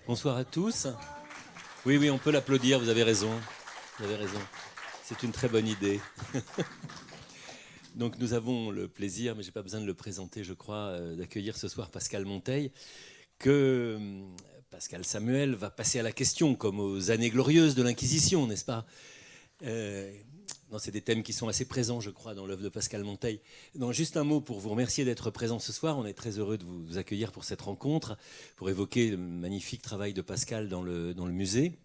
Bonsoir à tous. Oui, oui, on peut l'applaudir, vous avez raison. Vous avez raison. C'est une très bonne idée. Donc nous avons le plaisir, mais je n'ai pas besoin de le présenter, je crois, d'accueillir ce soir Pascal Monteil, que Pascal Samuel va passer à la question, comme aux années glorieuses de l'Inquisition, n'est-ce pas? Non, c'est des thèmes qui sont assez présents, je crois, dans l'œuvre de Pascal Monteil. Donc, juste un mot pour vous remercier d'être présent ce soir. On est très heureux de vous accueillir pour cette rencontre, pour évoquer le magnifique travail de Pascal dans le musée.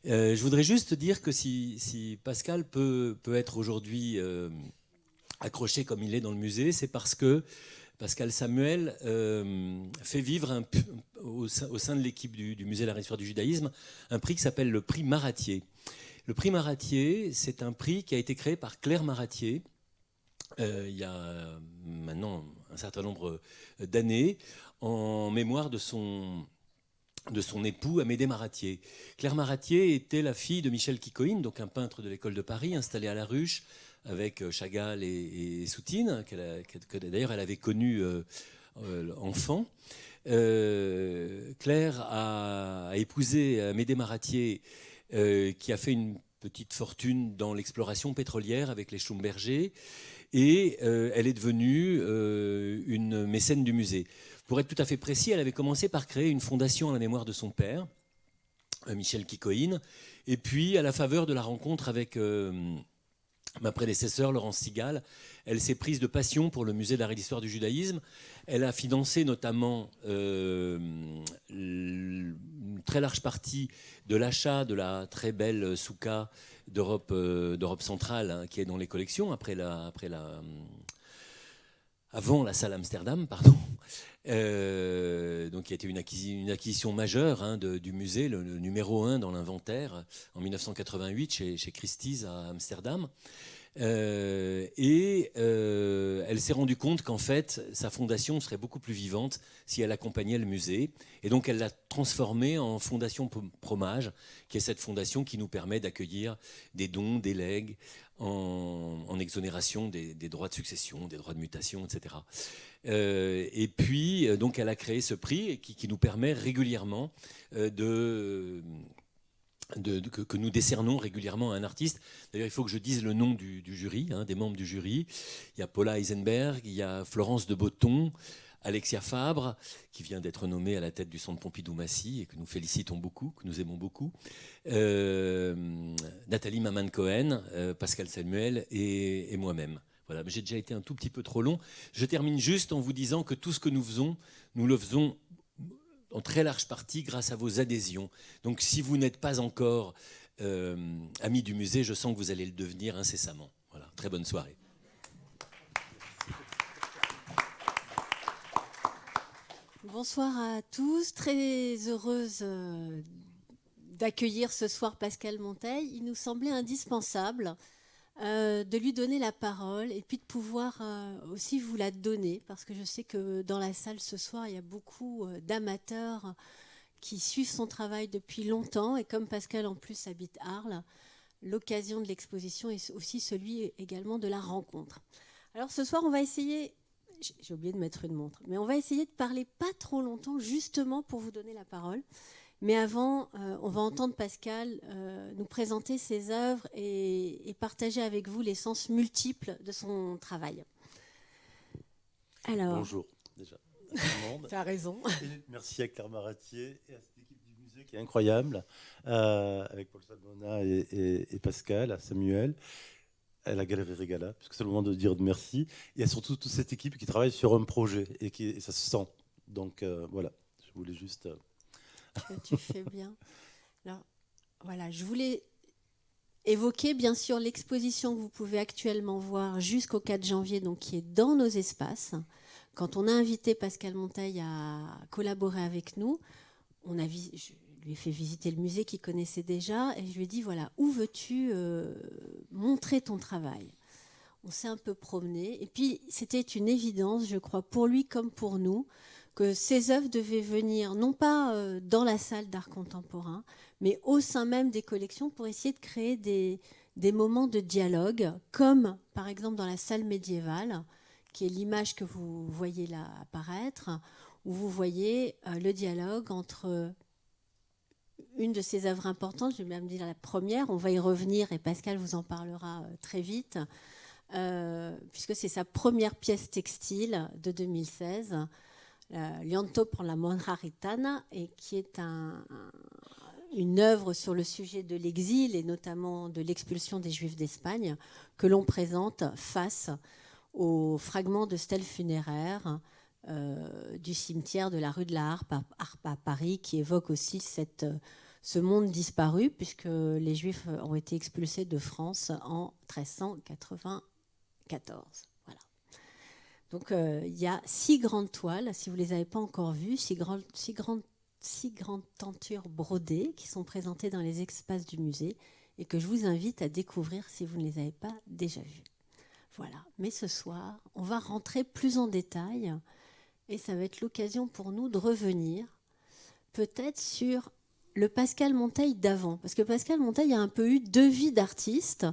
Je voudrais juste dire que si Pascal peut être aujourd'hui accroché comme il est dans le musée, c'est parce que Pascal Samuel fait vivre au sein de l'équipe du musée de la Histoire du judaïsme un prix qui s'appelle le prix Maratier. Le prix Maratier, c'est un prix qui a été créé par Claire Maratier il y a maintenant un certain nombre d'années en mémoire de son époux Amédée Maratier. Claire Maratier était la fille de Michel Kikoïn, donc un peintre de l'école de Paris, installé à la Ruche avec Chagall et Soutine, que d'ailleurs elle avait connu enfant. Claire a épousé Amédée Maratier, qui a fait une petite fortune dans l'exploration pétrolière avec les Schlumberger, et elle est devenue une mécène du musée. Pour être tout à fait précis, elle avait commencé par créer une fondation à la mémoire de son père, Michel Kikoïn, et puis à la faveur de la rencontre avec ma prédécesseur, Laurence Sigal, elle s'est prise de passion pour le musée d'art et d'histoire du judaïsme. Elle a financé notamment une très large partie de l'achat de la très belle soukha d'Europe centrale, hein, qui est dans les collections avant la salle Amsterdam, pardon. Donc, qui a été une acquisition majeure, hein, du musée, le numéro 1 dans l'inventaire en 1988 chez Christie's à Amsterdam. Elle s'est rendue compte qu'en fait, sa fondation serait beaucoup plus vivante si elle accompagnait le musée. Et donc, elle l'a transformée en Fondation Promage, qui est cette fondation qui nous permet d'accueillir des dons, des legs, en exonération des droits de succession, des droits de mutation, etc. Et puis, donc, elle a créé ce prix qui nous permet régulièrement que nous décernons régulièrement à un artiste. D'ailleurs, il faut que je dise le nom du jury, hein, des membres du jury. Il y a Paula Eisenberg, il y a Florence de Botton, Alexia Fabre, qui vient d'être nommée à la tête du Centre Pompidou-Massy et que nous félicitons beaucoup, que nous aimons beaucoup. Nathalie Maman-Cohen, Pascal Samuel et moi-même. Voilà, mais j'ai déjà été un tout petit peu trop long. Je termine juste en vous disant que tout ce que nous faisons, nous le faisons en très large partie grâce à vos adhésions. Donc si vous n'êtes pas encore ami du musée, je sens que vous allez le devenir incessamment. Voilà, très bonne soirée. Bonsoir à tous, très heureuse d'accueillir ce soir Pascal Monteil. Il nous semblait indispensable de lui donner la parole et puis de pouvoir aussi vous la donner, parce que je sais que dans la salle ce soir, il y a beaucoup d'amateurs qui suivent son travail depuis longtemps, et comme Pascal en plus habite Arles, l'occasion de l'exposition est aussi celui également de la rencontre. Alors ce soir, on va essayer, j'ai oublié de mettre une montre, mais on va essayer de parler pas trop longtemps, justement pour vous donner la parole. Mais avant, on va entendre Pascal nous présenter ses œuvres et partager avec vous les sens multiples de son travail. Alors, bonjour déjà à tout le monde. Tu as raison. Et merci à Claire Maratier et à cette équipe du musée qui est incroyable, avec Paul Salmona et Pascal, à Samuel, à la Galerie Régala, parce que c'est le moment de dire merci. Et à surtout toute cette équipe qui travaille sur un projet et ça se sent. Donc voilà, je voulais juste... Tu fais bien. Alors, voilà, je voulais évoquer bien sûr l'exposition que vous pouvez actuellement voir jusqu'au 4 janvier, donc qui est dans nos espaces. Quand on a invité Pascal Monteil à collaborer avec nous, je lui ai fait visiter le musée qu'il connaissait déjà et je lui ai dit, voilà, où veux-tu montrer ton travail ? On s'est un peu promené et puis c'était une évidence, je crois, pour lui comme pour nous, que ces œuvres devaient venir non pas dans la salle d'art contemporain, mais au sein même des collections pour essayer de créer des moments de dialogue, comme par exemple dans la salle médiévale, qui est l'image que vous voyez là apparaître, où vous voyez le dialogue entre une de ses œuvres importantes, je vais même dire la première, on va y revenir et Pascal vous en parlera très vite, puisque c'est sa première pièce textile de 2016, Llanto por la Monjaritana, et qui est une œuvre sur le sujet de l'exil et notamment de l'expulsion des Juifs d'Espagne, que l'on présente face aux fragments de stèles funéraires du cimetière de la rue de la Harpe à Paris, qui évoque aussi ce monde disparu, puisque les Juifs ont été expulsés de France en 1394. Voilà. Donc il y a 6 grandes toiles, si vous ne les avez pas encore vues, 6 grandes tentures brodées qui sont présentées dans les espaces du musée et que je vous invite à découvrir si vous ne les avez pas déjà vues. Voilà. Mais ce soir, on va rentrer plus en détail et ça va être l'occasion pour nous de revenir peut-être sur le Pascal Monteil d'avant. Parce que Pascal Monteil a un peu eu 2 vies d'artiste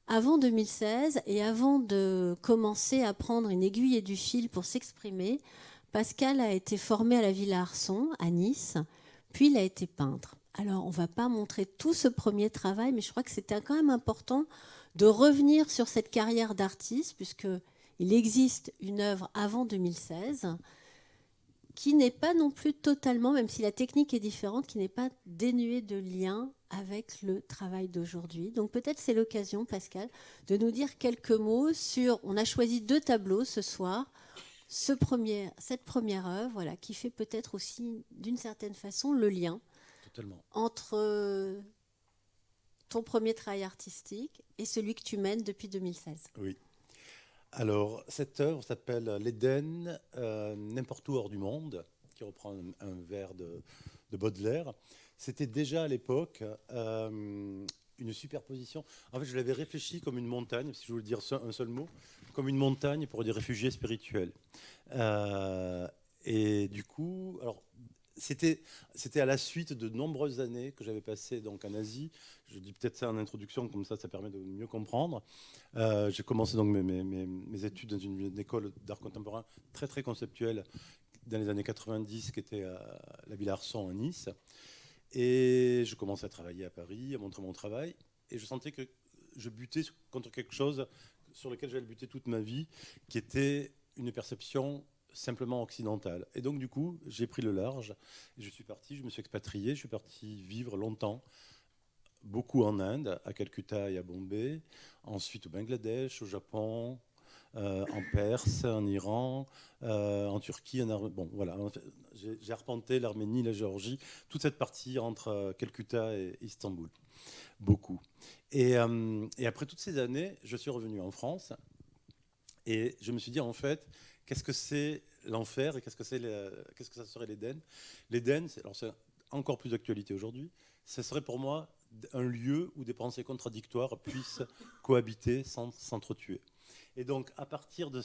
avant 2016 et avant de commencer à prendre une aiguille et du fil pour s'exprimer. Pascal a été formé à la Villa Arson, à Nice, puis il a été peintre. Alors, on ne va pas montrer tout ce premier travail, mais je crois que c'était quand même important de revenir sur cette carrière d'artiste, puisqu'il existe une œuvre avant 2016 qui n'est pas non plus totalement, même si la technique est différente, qui n'est pas dénuée de lien avec le travail d'aujourd'hui. Donc peut-être c'est l'occasion, Pascal, de nous dire quelques mots sur... On a choisi 2 tableaux ce soir. Cette première œuvre, voilà, qui fait peut-être aussi, d'une certaine façon, le lien entre ton premier travail artistique et celui que tu mènes depuis 2016. Oui. Alors, cette œuvre s'appelle L'Éden, n'importe où hors du monde, qui reprend un vers de Baudelaire. C'était déjà à l'époque une superposition. En fait, je l'avais réfléchi comme une montagne, si je voulais dire un seul mot, comme une montagne pour des réfugiés spirituels. Et du coup, alors, c'était à la suite de nombreuses années que j'avais passées donc en Asie. Je dis peut-être ça en introduction, comme ça permet de mieux comprendre. J'ai commencé donc mes études dans une école d'art contemporain très très conceptuelle dans les années 90, qui était à la Villa Arson à Nice. Et je commençais à travailler à Paris, à montrer mon travail. Et je sentais que je butais contre quelque chose sur lequel j'allais buter toute ma vie, qui était une perception simplement occidentale. Et donc, du coup, j'ai pris le large. Je suis parti, je me suis expatrié, je suis parti vivre longtemps, beaucoup en Inde, à Calcutta et à Bombay, ensuite au Bangladesh, au Japon, en Perse, en Iran, en Turquie, bon, voilà. J'ai arpenté l'Arménie, la Géorgie, toute cette partie entre Calcutta et Istanbul, beaucoup. Et après toutes ces années, je suis revenu en France et je me suis dit, en fait, qu'est-ce que c'est l'enfer et qu'est-ce que ça serait l'Éden? L'Éden, c'est encore plus d'actualité aujourd'hui. Ce serait pour moi un lieu où des pensées contradictoires puissent cohabiter sans s'entretuer. Et donc, à partir de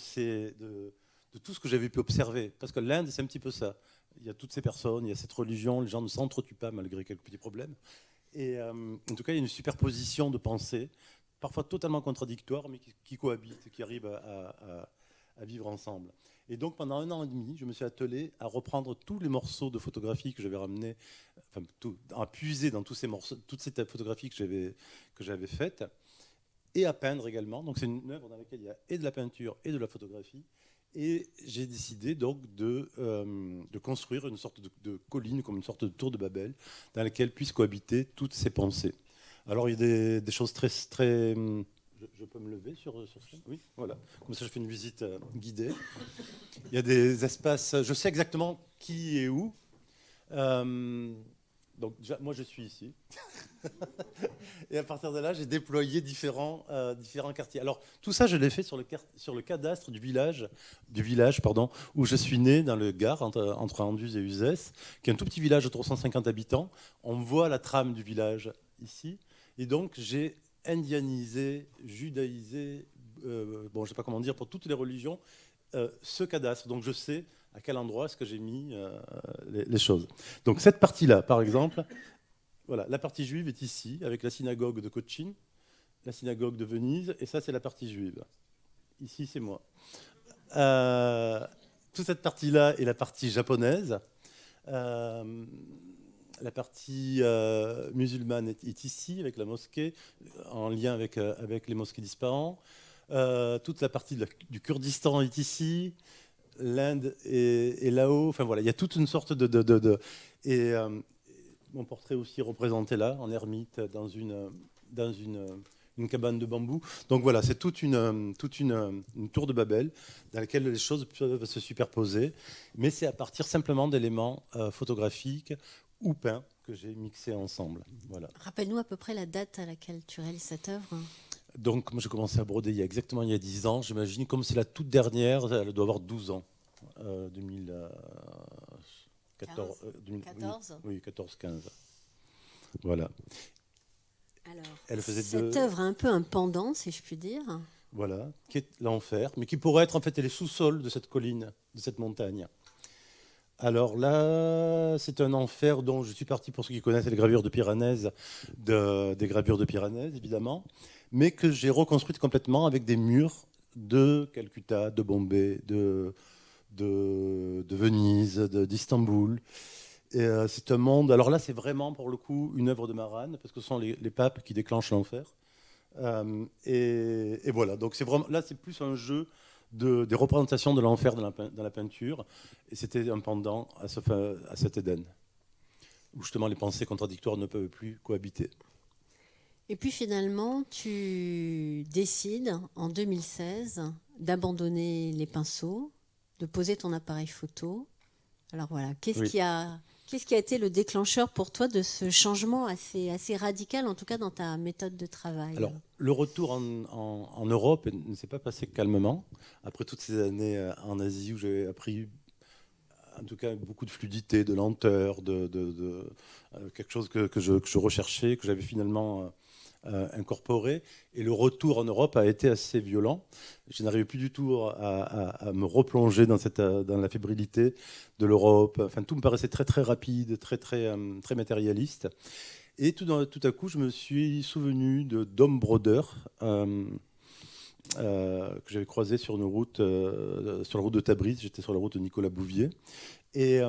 tout ce que j'avais pu observer, parce que l'Inde, c'est un petit peu ça. Il y a toutes ces personnes, il y a cette religion, les gens ne s'entretuent pas malgré quelques petits problèmes. Et en tout cas, il y a une superposition de pensées, parfois totalement contradictoires, mais qui cohabitent, qui arrivent à vivre ensemble. Et donc, pendant 1 an et demi, je me suis attelé à reprendre tous les morceaux de photographie que j'avais ramenés, à puiser dans tous ces morceaux, toutes ces photographies que j'avais faites, et à peindre également. Donc, c'est une œuvre dans laquelle il y a et de la peinture et de la photographie. Et j'ai décidé donc de construire une sorte de colline, comme une sorte de tour de Babel, dans laquelle puissent cohabiter toutes ces pensées. Alors, il y a des choses très... très je peux me lever sur ça? Oui, voilà. Comme ça, je fais une visite guidée. Il y a des espaces... Je sais exactement qui est où. Donc, déjà, moi, je suis ici. Et à partir de là, j'ai déployé différents quartiers. Alors, tout ça, je l'ai fait sur le cadastre du village, où je suis né, dans le Gard, entre Anduze et Uzès, qui est un tout petit village de 350 habitants. On voit la trame du village ici. Et donc, j'ai indianisé, judaïsé, bon, je ne sais pas comment dire, pour toutes les religions, ce cadastre. Donc, je sais à quel endroit est-ce que j'ai mis les choses. Donc, cette partie-là, par exemple... Voilà, la partie juive est ici, avec la synagogue de Cochin, la synagogue de Venise, et ça, c'est la partie juive. Ici, c'est moi. toute cette partie-là est la partie japonaise. La partie musulmane est ici, avec la mosquée, en lien avec les mosquées d'Ispahan. Toute la partie du Kurdistan est ici. L'Inde est là-haut. Enfin voilà, il y a toute une sorte et mon portrait aussi représenté là, en ermite, dans une cabane de bambou. Donc voilà, c'est toute une tour de Babel dans laquelle les choses peuvent se superposer. Mais c'est à partir simplement d'éléments photographiques ou peints que j'ai mixés ensemble. Voilà. Rappelle-nous à peu près la date à laquelle tu réalises cette œuvre. Donc moi j'ai commencé à broder il y a 10 ans. J'imagine, comme c'est la toute dernière, elle doit avoir 12 ans. 2014. 14. Oui, 14-15. Voilà. Alors, Elle faisait cette œuvre a un peu un pendant, si je puis dire. Voilà, qui est l'enfer, mais qui pourrait être en fait les sous-sols de cette colline, de cette montagne. Alors là, c'est un enfer dont je suis parti, pour ceux qui connaissent les gravures de Piranèse, des gravures de Piranèse, évidemment, mais que j'ai reconstruite complètement avec des murs de Calcutta, de Bombay, de Venise, d'Istanbul. Et c'est un monde. Alors là, c'est vraiment pour le coup une œuvre de Maran, parce que ce sont les papes qui déclenchent l'enfer. Et voilà. Donc c'est vraiment là, c'est plus un jeu des représentations de l'enfer dans la peinture. Et c'était un pendant à cet Éden, où justement les pensées contradictoires ne peuvent plus cohabiter. Et puis finalement, tu décides en 2016 d'abandonner les pinceaux, de poser ton appareil photo. Alors voilà, qu'est-ce qui a été le déclencheur pour toi de ce changement assez radical, en tout cas dans ta méthode de travail? Alors, le retour en Europe ne s'est pas passé calmement. Après toutes ces années en Asie où j'ai appris, en tout cas, beaucoup de fluidité, de lenteur, quelque chose que je recherchais, que j'avais finalement incorporé. Et le retour en Europe a été assez violent. Je n'arrivais plus du tout à me replonger dans la fébrilité de l'Europe. Enfin, tout me paraissait très, très rapide, très, très, très matérialiste. Et tout à coup, je me suis souvenu de Dom Broder, que j'avais croisé sur la route de Tabriz. J'étais sur la route de Nicolas Bouvier. Et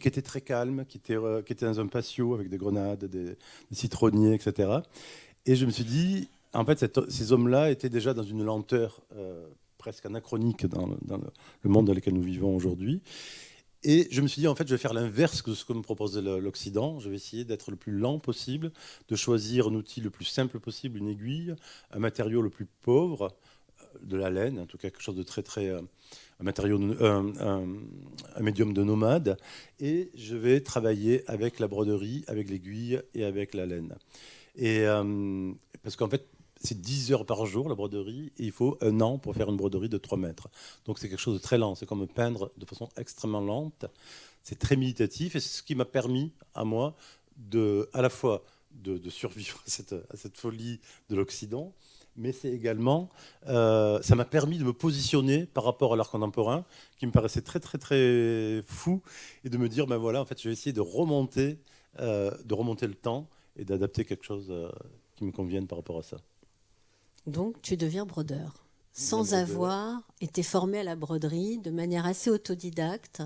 qui était très calme, qui était dans un patio avec des grenades, des citronniers, etc. Et je me suis dit, en fait, ces hommes-là étaient déjà dans une lenteur presque anachronique dans le monde dans lequel nous vivons aujourd'hui. Et je me suis dit, en fait, je vais faire l'inverse de ce que me propose l'Occident. Je vais essayer d'être le plus lent possible, de choisir un outil le plus simple possible, une aiguille, un matériau le plus pauvre, de la laine, en tout cas quelque chose de très, très... un médium de nomade, et je vais travailler avec la broderie, avec l'aiguille et avec la laine. Et parce qu'en fait, c'est 10 heures par jour la broderie, et il faut 1 an pour faire une broderie de 3 mètres. Donc c'est quelque chose de très lent, c'est comme peindre de façon extrêmement lente, c'est très méditatif, et c'est ce qui m'a permis à moi à la fois de survivre à cette folie de l'Occident, mais c'est également, ça m'a permis de me positionner par rapport à l'art contemporain, qui me paraissait très, très, très fou, et de me dire, ben voilà, en fait, je vais essayer de remonter le temps et d'adapter quelque chose qui me convienne par rapport à ça. Donc, tu deviens brodeur, sans avoir été formé à la broderie, de manière assez autodidacte.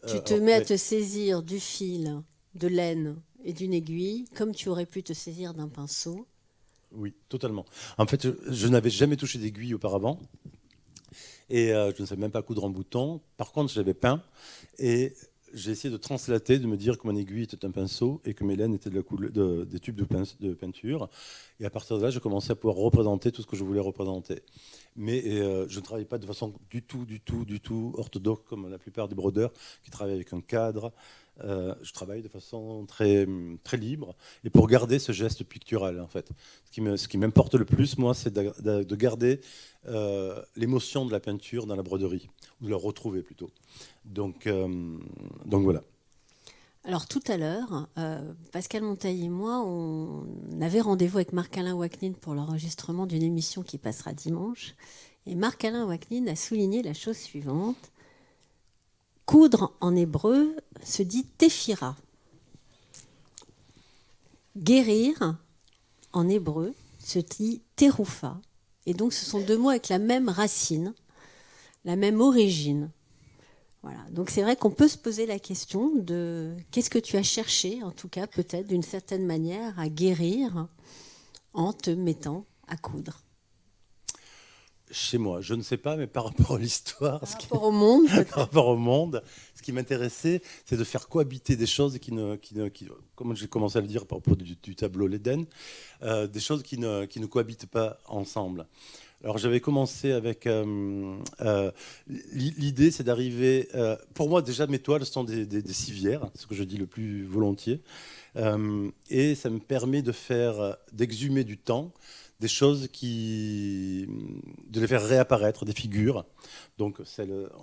Tu te mets à te saisir du fil, de laine et d'une aiguille, comme tu aurais pu te saisir d'un pinceau. Oui, totalement. En fait, je n'avais jamais touché d'aiguille auparavant. Et je ne savais même pas coudre en bouton. Par contre, j'avais peint. Et j'ai essayé de translater, de me dire que mon aiguille était un pinceau et que mes laines étaient des tubes de peinture. Et à partir de là, j'ai commencé à pouvoir représenter tout ce que je voulais représenter. Mais je ne travaille pas de façon du tout orthodoxe comme la plupart des brodeurs qui travaillent avec un cadre. Je travaille de façon très, très libre et pour garder ce geste pictural, en fait. Ce qui m'importe le plus, moi, c'est de garder l'émotion de la peinture dans la broderie, ou de la retrouver plutôt. Donc voilà. Alors tout à l'heure, Pascal Monteil et moi, on avait rendez-vous avec Marc-Alain Ouaknine pour l'enregistrement d'une émission qui passera dimanche. Et Marc-Alain Ouaknine a souligné la chose suivante. Coudre en hébreu se dit téphira. Guérir en hébreu se dit teroufa. Et donc ce sont 2 mots avec la même racine. la même origine. Voilà. Donc c'est vrai qu'on peut se poser la question de qu'est-ce que tu as cherché, en tout cas peut-être d'une certaine manière, à guérir en te mettant à coudre. Chez moi, je ne sais pas, mais par rapport à l'histoire, Par rapport au monde, par rapport au monde, ce qui m'intéressait, c'est de faire cohabiter des choses comme j'ai commencé à le dire par rapport du tableau l'Éden, des choses qui ne cohabitent pas ensemble. Alors j'avais commencé avec l'idée, c'est d'arriver. Pour moi, déjà, mes toiles sont des civières, ce que je dis le plus volontiers, et ça me permet d'exhumer du temps des choses de les faire réapparaître, des figures. Donc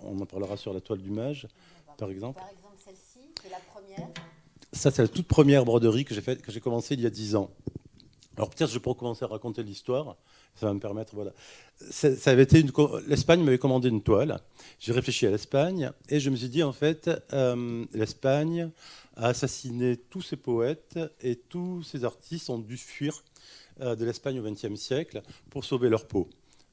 on en parlera sur la toile du mage, par exemple. Par exemple, celle-ci, c'est la première. Ça, c'est la toute première broderie que j'ai commencée il y a 10 ans. Alors peut-être je pourrais commencer à raconter l'histoire. Ça va me permettre, voilà. Ça avait été l'Espagne m'avait commandé une toile. J'ai réfléchi à l'Espagne et je me suis dit, en fait, l'Espagne a assassiné tous ses poètes et tous ses artistes ont dû fuir de l'Espagne au XXe siècle pour sauver leur peau.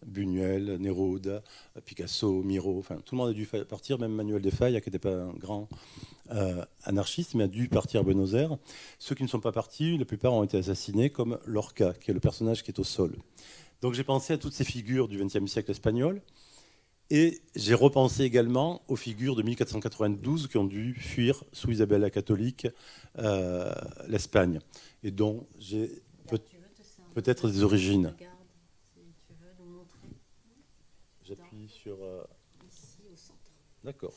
Buñuel, Neruda, Picasso, Miro, enfin tout le monde a dû partir, même Manuel de Falla, qui n'était pas un grand anarchiste, mais a dû partir à Buenos Aires. Ceux qui ne sont pas partis, la plupart ont été assassinés, comme Lorca, qui est le personnage qui est au sol. Donc j'ai pensé à toutes ces figures du XXe siècle espagnol, et j'ai repensé également aux figures de 1492 qui ont dû fuir sous Isabelle la catholique l'Espagne, et dont j'ai peut-être des origines. J'appuie sur... Ici, au centre. D'accord.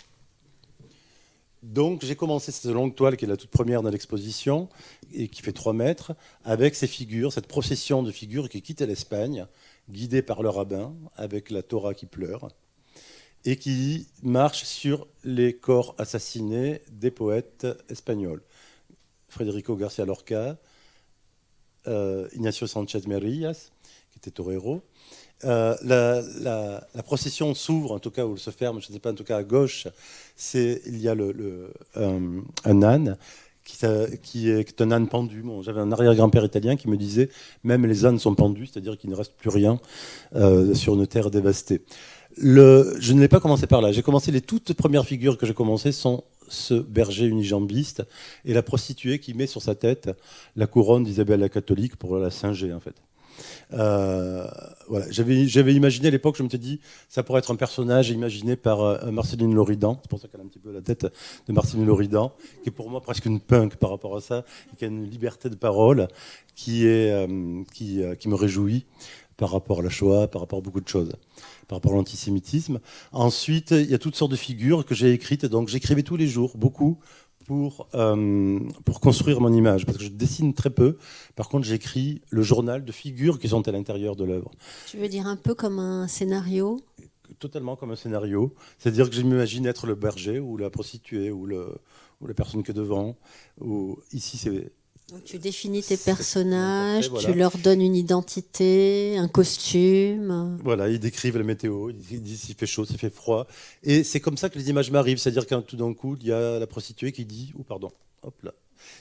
Donc j'ai commencé cette longue toile qui est la toute première dans l'exposition et qui fait 3 mètres, avec ces figures, cette procession de figures qui quittent l'Espagne, guidée par le rabbin, avec la Torah qui pleure, et qui marche sur les corps assassinés des poètes espagnols. Federico García Lorca, Ignacio Sánchez Merillas, qui était torero. La procession s'ouvre, en tout cas, ou elle se ferme, je ne sais pas, en tout cas à gauche, il y a un âne qui est un âne pendu. Bon, j'avais un arrière-grand-père italien qui me disait même les ânes sont pendus, c'est-à-dire qu'il ne reste plus rien sur une terre dévastée. Je ne l'ai pas commencé par là. J'ai commencé, les toutes premières figures que j'ai commencées sont ce berger unijambiste et la prostituée qui met sur sa tête la couronne d'Isabelle la catholique pour la singer, en fait. Voilà. J'avais imaginé à l'époque, je me suis dit, ça pourrait être un personnage imaginé par Marceline Loridan. C'est pour ça qu'elle a un petit peu la tête de Marceline Loridan, qui est pour moi presque une punk par rapport à ça, et qui a une liberté de parole qui me réjouit par rapport à la Shoah, par rapport à beaucoup de choses, par rapport à l'antisémitisme. Ensuite, il y a toutes sortes de figures que j'ai écrites. Donc j'écrivais tous les jours, beaucoup, pour construire mon image, parce que je dessine très peu. Par contre, j'écris le journal de figures qui sont à l'intérieur de l'œuvre. Tu veux dire un peu comme un scénario ? Totalement comme un scénario. C'est-à-dire que je m'imagine être le berger ou la prostituée ou la personne qui est devant. Ici, c'est... Donc, tu définis tes personnages, voilà. Tu leur donnes une identité, un costume. Voilà, ils décrivent la météo, ils disent s'il fait chaud, s'il fait froid. Et c'est comme ça que les images m'arrivent. C'est-à-dire qu'un tout d'un coup, il y a la prostituée qui dit...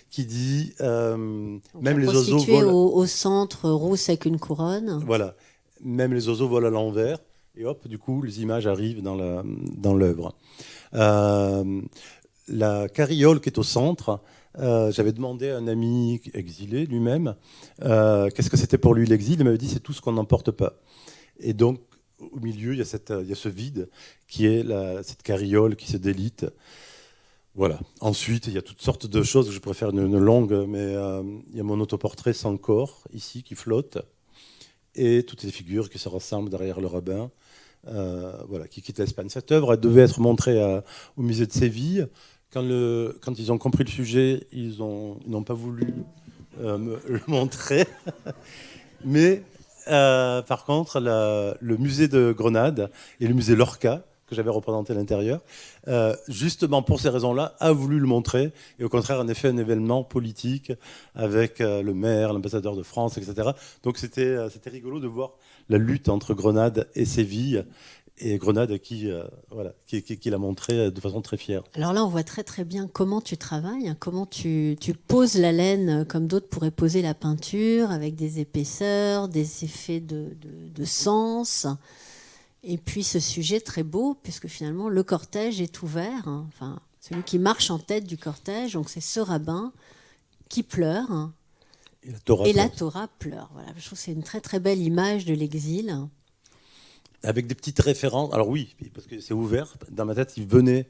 qui dit... même les oiseaux volent... au centre, rousse avec une couronne. Voilà. Même les oiseaux volent à l'envers. Et hop, du coup, les images arrivent dans l'œuvre. La carriole qui est au centre... j'avais demandé à un ami exilé lui-même qu'est-ce que c'était pour lui l'exil. Il m'avait dit c'est tout ce qu'on n'emporte pas. Et donc au milieu il y a ce vide qui est cette carriole qui se délite. Voilà. Ensuite il y a toutes sortes de choses. Je préfère une longue, mais il y a mon autoportrait sans corps ici qui flotte et toutes les figures qui se rassemblent derrière le rabbin. Voilà, qui quitte l'Espagne. Cette œuvre elle devait être montrée au musée de Séville. Quand ils ont compris le sujet, ils n'ont pas voulu me le montrer. Mais par contre, le musée de Grenade et le musée Lorca, que j'avais représenté à l'intérieur, justement pour ces raisons-là, a voulu le montrer. Et au contraire, en effet, un événement politique avec le maire, l'ambassadeur de France, etc. Donc c'était rigolo de voir la lutte entre Grenade et Séville. Et Grenade qui l'a montré de façon très fière. Alors là, on voit très très bien comment tu travailles, hein, comment tu poses la laine comme d'autres pourraient poser la peinture, avec des épaisseurs, des effets de sens. Et puis ce sujet très beau, puisque finalement le cortège est ouvert, hein, enfin, celui qui marche en tête du cortège, donc c'est ce rabbin qui pleure, hein, et la Torah pleure. Voilà, je trouve que c'est une très très belle image de l'exil. Avec des petites références. Alors oui, parce que c'est ouvert. Dans ma tête, il venait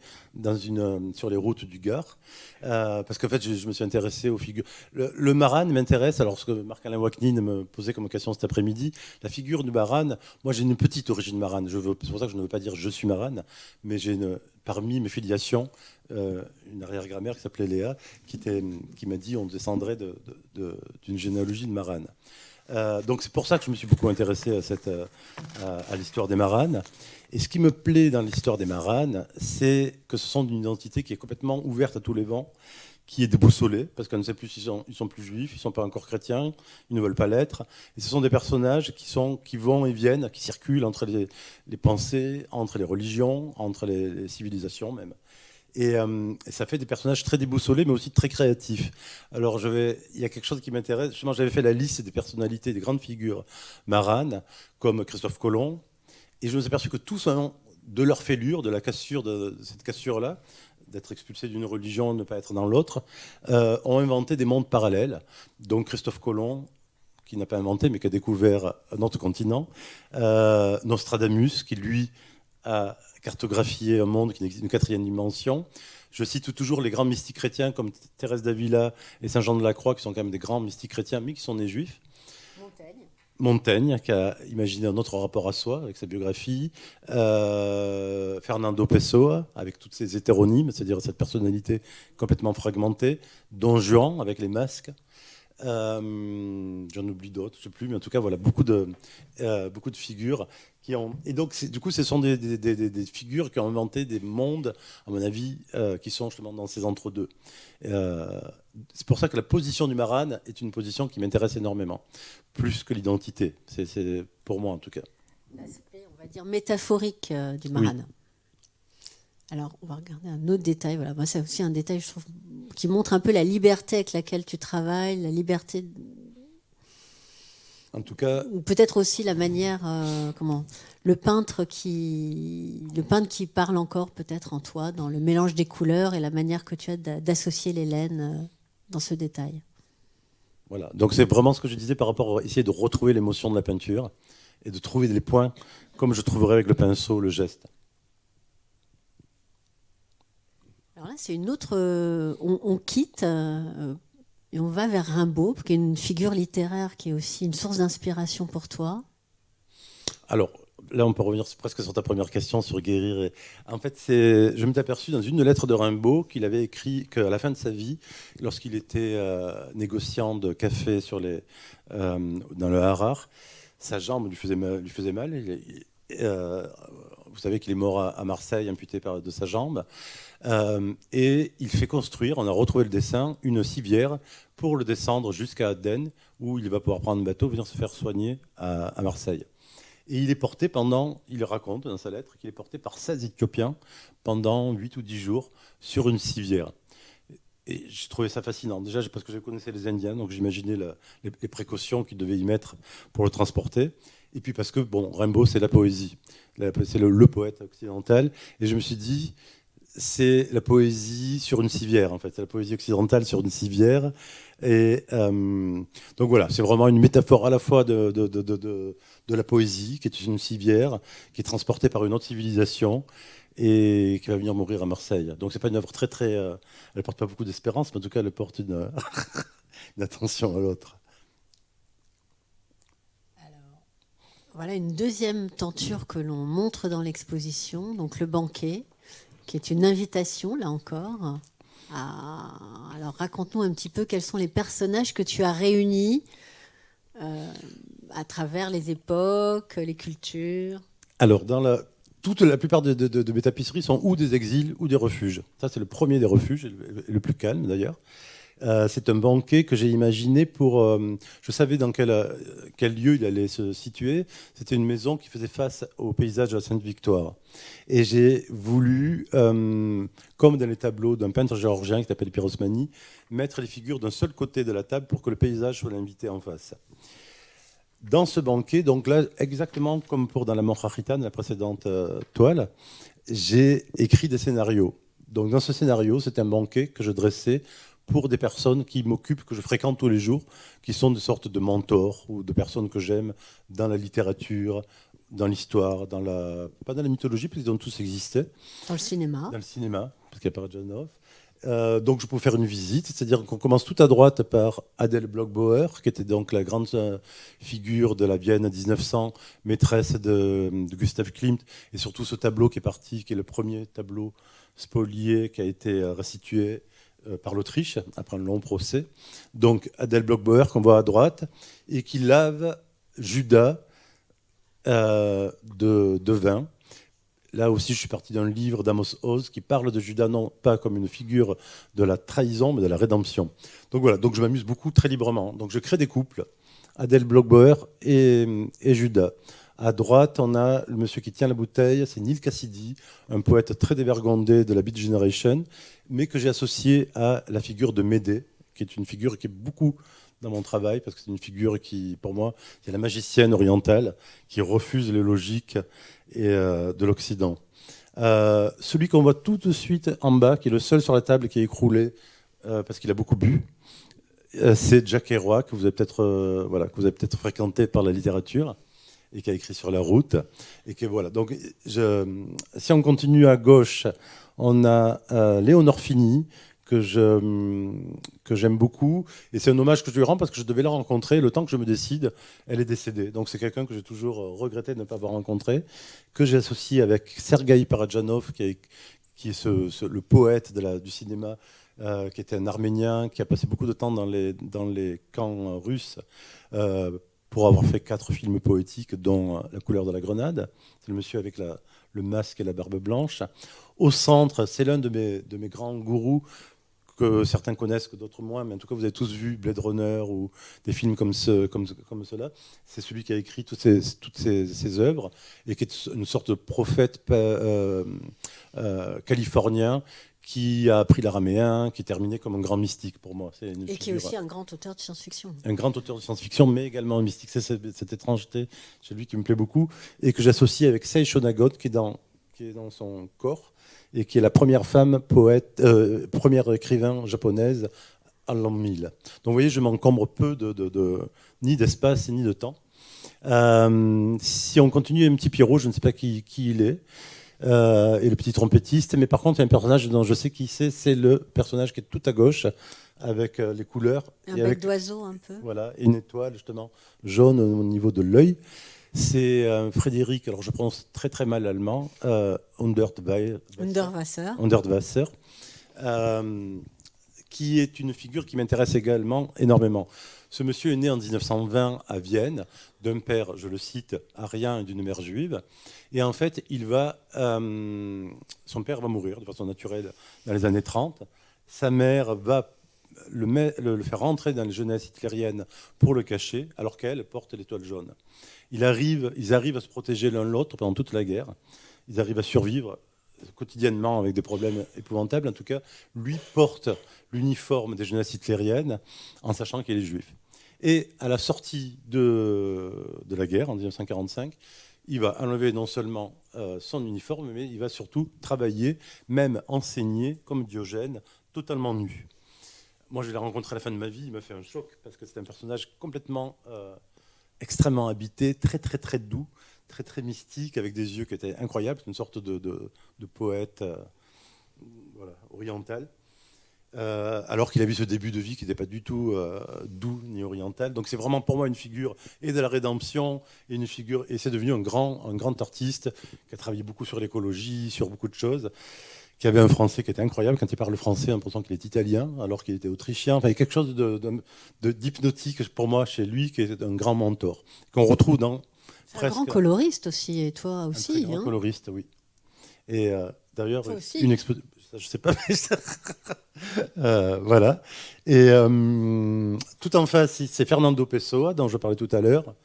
sur les routes du Gard. Parce qu'en fait, je me suis intéressé aux figures. Le Maran m'intéresse. Alors, ce que Marc-Alain Waknin me posait comme question cet après-midi, la figure du Maran, moi j'ai une petite origine Maran. C'est pour ça que je ne veux pas dire je suis Maran, mais j'ai parmi mes filiations une arrière-grand-mère qui s'appelait Léa, qui m'a dit on descendrait d'une généalogie de Maran. Donc c'est pour ça que je me suis beaucoup intéressé à l'histoire des Maranes. Et ce qui me plaît dans l'histoire des Maranes, c'est que ce sont une identité qui est complètement ouverte à tous les vents, qui est déboussolée, parce qu'on ne sait plus s'ils sont plus juifs, ils ne sont pas encore chrétiens, ils ne veulent pas l'être. Et ce sont des personnages qui vont et viennent, qui circulent entre les pensées, entre les religions, entre les civilisations même. Et ça fait des personnages très déboussolés, mais aussi très créatifs. Alors, il y a quelque chose qui m'intéresse. Justement, j'avais fait la liste des personnalités, des grandes figures maranes, comme Christophe Colomb. Et je me suis aperçu que tous, de leur fêlure, de la cassure, de cette cassure-là, d'être expulsé d'une religion, de ne pas être dans l'autre, ont inventé des mondes parallèles. Donc, Christophe Colomb, qui n'a pas inventé, mais qui a découvert un autre continent. Nostradamus, qui, lui, a cartographier un monde qui n'existe, une quatrième dimension. Je cite toujours les grands mystiques chrétiens comme Thérèse d'Avila et Saint Jean de la Croix, qui sont quand même des grands mystiques chrétiens, mais qui sont nés juifs. Montaigne, qui a imaginé un autre rapport à soi avec sa biographie. Fernando Pessoa, avec toutes ses hétéronymes, c'est-à-dire cette personnalité complètement fragmentée. Don Juan, avec les masques. J'en oublie d'autres, je ne sais plus, mais en tout cas, voilà, beaucoup de figures qui ont. Et donc, du coup, ce sont des figures qui ont inventé des mondes, à mon avis, qui sont justement dans ces entre-deux. C'est pour ça que la position du Maran est une position qui m'intéresse énormément, plus que l'identité. C'est pour moi, en tout cas. L'aspect, on va dire, métaphorique du Maran. Oui. Alors, on va regarder un autre détail. Voilà, moi, c'est aussi un détail, je trouve, qui montre un peu la liberté avec laquelle tu travailles, la liberté. En tout cas, ou peut-être aussi la manière, le peintre qui parle encore peut-être en toi, dans le mélange des couleurs et la manière que tu as d'associer les laines dans ce détail. Voilà. Donc c'est vraiment ce que je disais par rapport à essayer de retrouver l'émotion de la peinture et de trouver les points comme je trouverais avec le pinceau, le geste. Alors là, c'est une autre. On quitte et on va vers Rimbaud, qui est une figure littéraire qui est aussi une source d'inspiration pour toi. Alors là, on peut revenir presque sur ta première question sur guérir. En fait, je me suis aperçu dans une lettre de Rimbaud qu'il avait écrit qu'à la fin de sa vie, lorsqu'il était négociant de café dans le Harar, sa jambe lui faisait mal. Vous savez qu'il est mort à Marseille, amputé de sa jambe. Et il fait construire, on a retrouvé le dessin, une civière pour le descendre jusqu'à Aden, où il va pouvoir prendre un bateau, venir se faire soigner à Marseille. Et il est porté il raconte dans sa lettre qu'il est porté par 16 Éthiopiens pendant 8 ou 10 jours sur une civière. Et j'ai trouvé ça fascinant. Déjà parce que je connaissais les Indiens, donc j'imaginais les précautions qu'ils devaient y mettre pour le transporter. Et puis parce que, Rimbaud, c'est la poésie. C'est le poète occidental. Et je me suis dit, c'est la poésie sur une civière, en fait. C'est la poésie occidentale sur une civière. Et donc voilà, c'est vraiment une métaphore à la fois de la poésie, qui est une civière, qui est transportée par une autre civilisation et qui va venir mourir à Marseille. Donc c'est pas une œuvre elle porte pas beaucoup d'espérance, mais en tout cas, elle porte une attention à l'autre. Voilà une deuxième tenture que l'on montre dans l'exposition, donc le banquet, qui est une invitation, là encore. Alors raconte-nous un petit peu quels sont les personnages que tu as réunis à travers les époques, les cultures. Alors, la plupart de mes tapisseries sont ou des exils ou des refuges. Ça, c'est le premier des refuges, le plus calme d'ailleurs. C'est un banquet que j'ai imaginé je savais dans quel lieu il allait se situer. C'était une maison qui faisait face au paysage de la Sainte-Victoire. Et j'ai voulu, comme dans les tableaux d'un peintre géorgien qui s'appelle Pirosmani, mettre les figures d'un seul côté de la table pour que le paysage soit l'invité en face. dans ce banquet, donc là, exactement comme pour dans la Monja Gitana, la précédente toile, j'ai écrit des scénarios. Donc dans ce scénario, c'est un banquet que je dressais pour des personnes qui m'occupent, que je fréquente tous les jours, qui sont de sortes de mentors ou de personnes que j'aime dans la littérature, dans l'histoire, pas dans la mythologie, parce qu'ils ont tous existé. Dans le cinéma. Dans le cinéma, parce qu'il y a Parajanov. Donc je peux faire une visite, c'est-à-dire qu'on commence tout à droite par Adèle Bloch-Bauer, qui était donc la grande figure de la Vienne à 1900, maîtresse de Gustav Klimt, et surtout ce tableau qui est parti, qui est le premier tableau spolié qui a été restitué par l'Autriche après un long procès. Donc Adèle Bloch-Bauer qu'on voit à droite, et qui lave Judas de vin. Là aussi, je suis parti d'un livre d'Amos Oz qui parle de Judas, non pas comme une figure de la trahison, mais de la rédemption. Donc voilà, donc je m'amuse beaucoup très librement. Donc je crée des couples, Adèle Bloch-Bauer et Judas. À droite, on a le monsieur qui tient la bouteille, c'est Neil Cassidy, un poète très dévergondé de la Beat Generation, mais que j'ai associé à la figure de Médée, qui est une figure qui est beaucoup dans mon travail, parce que c'est une figure qui, pour moi, c'est la magicienne orientale, qui refuse les logiques de l'Occident. Celui qu'on voit tout de suite en bas, qui est le seul sur la table qui est écroulé parce qu'il a beaucoup bu, c'est Jacques Héroy, que vous avez peut-être fréquenté par la littérature et qui a écrit Sur la route. Et que, voilà. Donc, si on continue à gauche, on a Léonore Fini, que j'aime beaucoup. Et c'est un hommage que je lui rends parce que je devais la rencontrer. Le temps que je me décide, elle est décédée. Donc c'est quelqu'un que j'ai toujours regretté de ne pas avoir rencontré, que j'ai associé avec Sergueï Parajanov, qui est le poète du cinéma, qui était un Arménien, qui a passé beaucoup de temps dans les camps russes pour avoir fait 4 films poétiques, dont La couleur de la grenade. C'est le monsieur avec le masque et la barbe blanche. Au centre, c'est l'un de mes grands gourous, que certains connaissent, que d'autres moins, mais en tout cas, vous avez tous vu Blade Runner ou des films comme ceux-là. C'est celui qui a écrit toutes ces œuvres et qui est une sorte de prophète californien qui a appris l'araméen, qui est terminé comme un grand mystique pour moi. Et qui est aussi un grand auteur de science-fiction. Un grand auteur de science-fiction, mais également un mystique. C'est cette étrangeté chez lui qui me plaît beaucoup et que j'associe avec Sei Shonagon, qui est dans son corps, et qui est la première femme poète, première écrivain japonaise en l'an 1000. Donc vous voyez, je m'encombre peu ni d'espace ni de temps. Si on continue, un petit Pierrot, je ne sais pas qui il est, et le petit trompettiste, mais par contre, il y a un personnage dont je sais qui c'est le personnage qui est tout à gauche, avec les couleurs. Un bec d'oiseau un peu. Voilà, et une étoile justement jaune au niveau de l'œil. C'est Frédéric, alors je prononce très très mal l'allemand, Hundertwasser, qui est une figure qui m'intéresse également énormément. Ce monsieur est né en 1920 à Vienne, d'un père, je le cite, arien et d'une mère juive. Et en fait, son père va mourir de façon naturelle dans les années 30. Sa mère va le faire rentrer dans les jeunesses hitlériennes pour le cacher, alors qu'elle porte l'étoile jaune. Ils arrivent à se protéger l'un l'autre pendant toute la guerre. Ils arrivent à survivre quotidiennement avec des problèmes épouvantables. En tout cas, lui porte l'uniforme des jeunesses hitlériennes en sachant qu'il est juif. Et à la sortie de la guerre, en 1945, il va enlever non seulement son uniforme, mais il va surtout travailler, même enseigner, comme Diogène, totalement nu. Moi, je l'ai rencontré à la fin de ma vie, il m'a fait un choc, parce que c'est un personnage complètement... extrêmement habité, très très très doux, très très mystique, avec des yeux qui étaient incroyables, une sorte de poète oriental, alors qu'il a vu ce début de vie qui n'était pas du tout doux ni oriental. Donc c'est vraiment pour moi une figure et de la rédemption, et c'est devenu un grand artiste qui a travaillé beaucoup sur l'écologie, sur beaucoup de choses, qui avait un français qui était incroyable. Quand il parle français, on pense qu'il est italien, alors qu'il était autrichien. Enfin, il y a quelque chose d'hypnotique pour moi chez lui, qui est un grand mentor, qu'on retrouve dans presque... un grand coloriste aussi, et toi aussi. Un très grand coloriste, oui. Et d'ailleurs, une exposition... Je sais pas, mais voilà. Et tout en face, c'est Fernando Pessoa, dont je parlais tout à l'heure,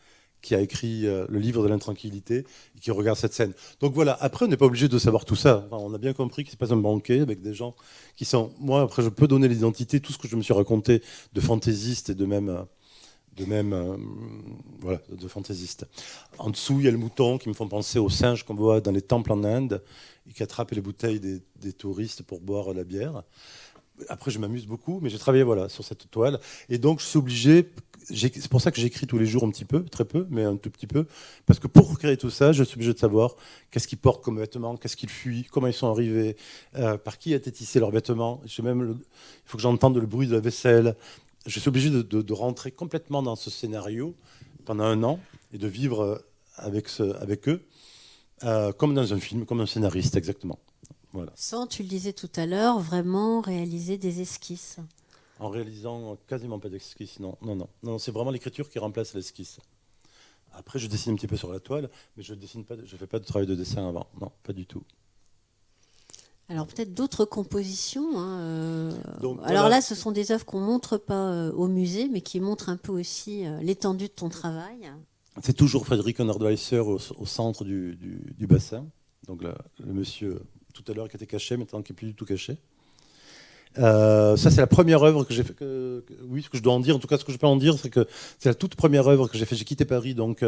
qui a écrit le livre de l'intranquillité et qui regarde cette scène. Donc voilà, après, on n'est pas obligé de savoir tout ça. Enfin, on a bien compris qu'il se passe un banquet avec des gens qui sont... Moi, après, je peux donner l'identité, tout ce que je me suis raconté de fantaisiste et de même de même, voilà, de fantaisiste. En dessous, il y a le mouton qui me font penser aux singes qu'on voit dans les temples en Inde et qui attrapent les bouteilles des touristes pour boire la bière. Après, je m'amuse beaucoup, mais j'ai travaillé voilà, sur cette toile. Et donc, je suis obligé, c'est pour ça que j'écris tous les jours un petit peu, très peu, mais un tout petit peu, parce que pour créer tout ça, je suis obligé de savoir qu'est-ce qu'ils portent comme vêtements, qu'est-ce qu'ils fuient, comment ils sont arrivés, par qui a été tissé leurs vêtements. Il faut que j'entende le bruit de la vaisselle. Je suis obligé de rentrer complètement dans ce scénario pendant 1 an et de vivre avec eux, comme dans un film, comme un scénariste, exactement. Voilà. Sans, tu le disais tout à l'heure, vraiment réaliser des esquisses. En réalisant quasiment pas d'esquisse, non. Non, c'est vraiment l'écriture qui remplace l'esquisse. Après, je dessine un petit peu sur la toile, mais je fais pas de travail de dessin avant. Non, pas du tout. Alors peut-être d'autres compositions. Hein, Donc, alors voilà. là, ce sont des œuvres qu'on montre pas au musée, mais qui montrent un peu aussi l'étendue de ton travail. C'est toujours Frédéric Nordweisser au centre du bassin. Donc le monsieur tout à l'heure qui était caché, maintenant qui n'est plus du tout caché. Ça, c'est la première œuvre que j'ai fait. Oui, ce que je dois en dire, en tout cas, ce que je peux en dire, c'est que c'est la toute première œuvre que j'ai fait. J'ai quitté Paris donc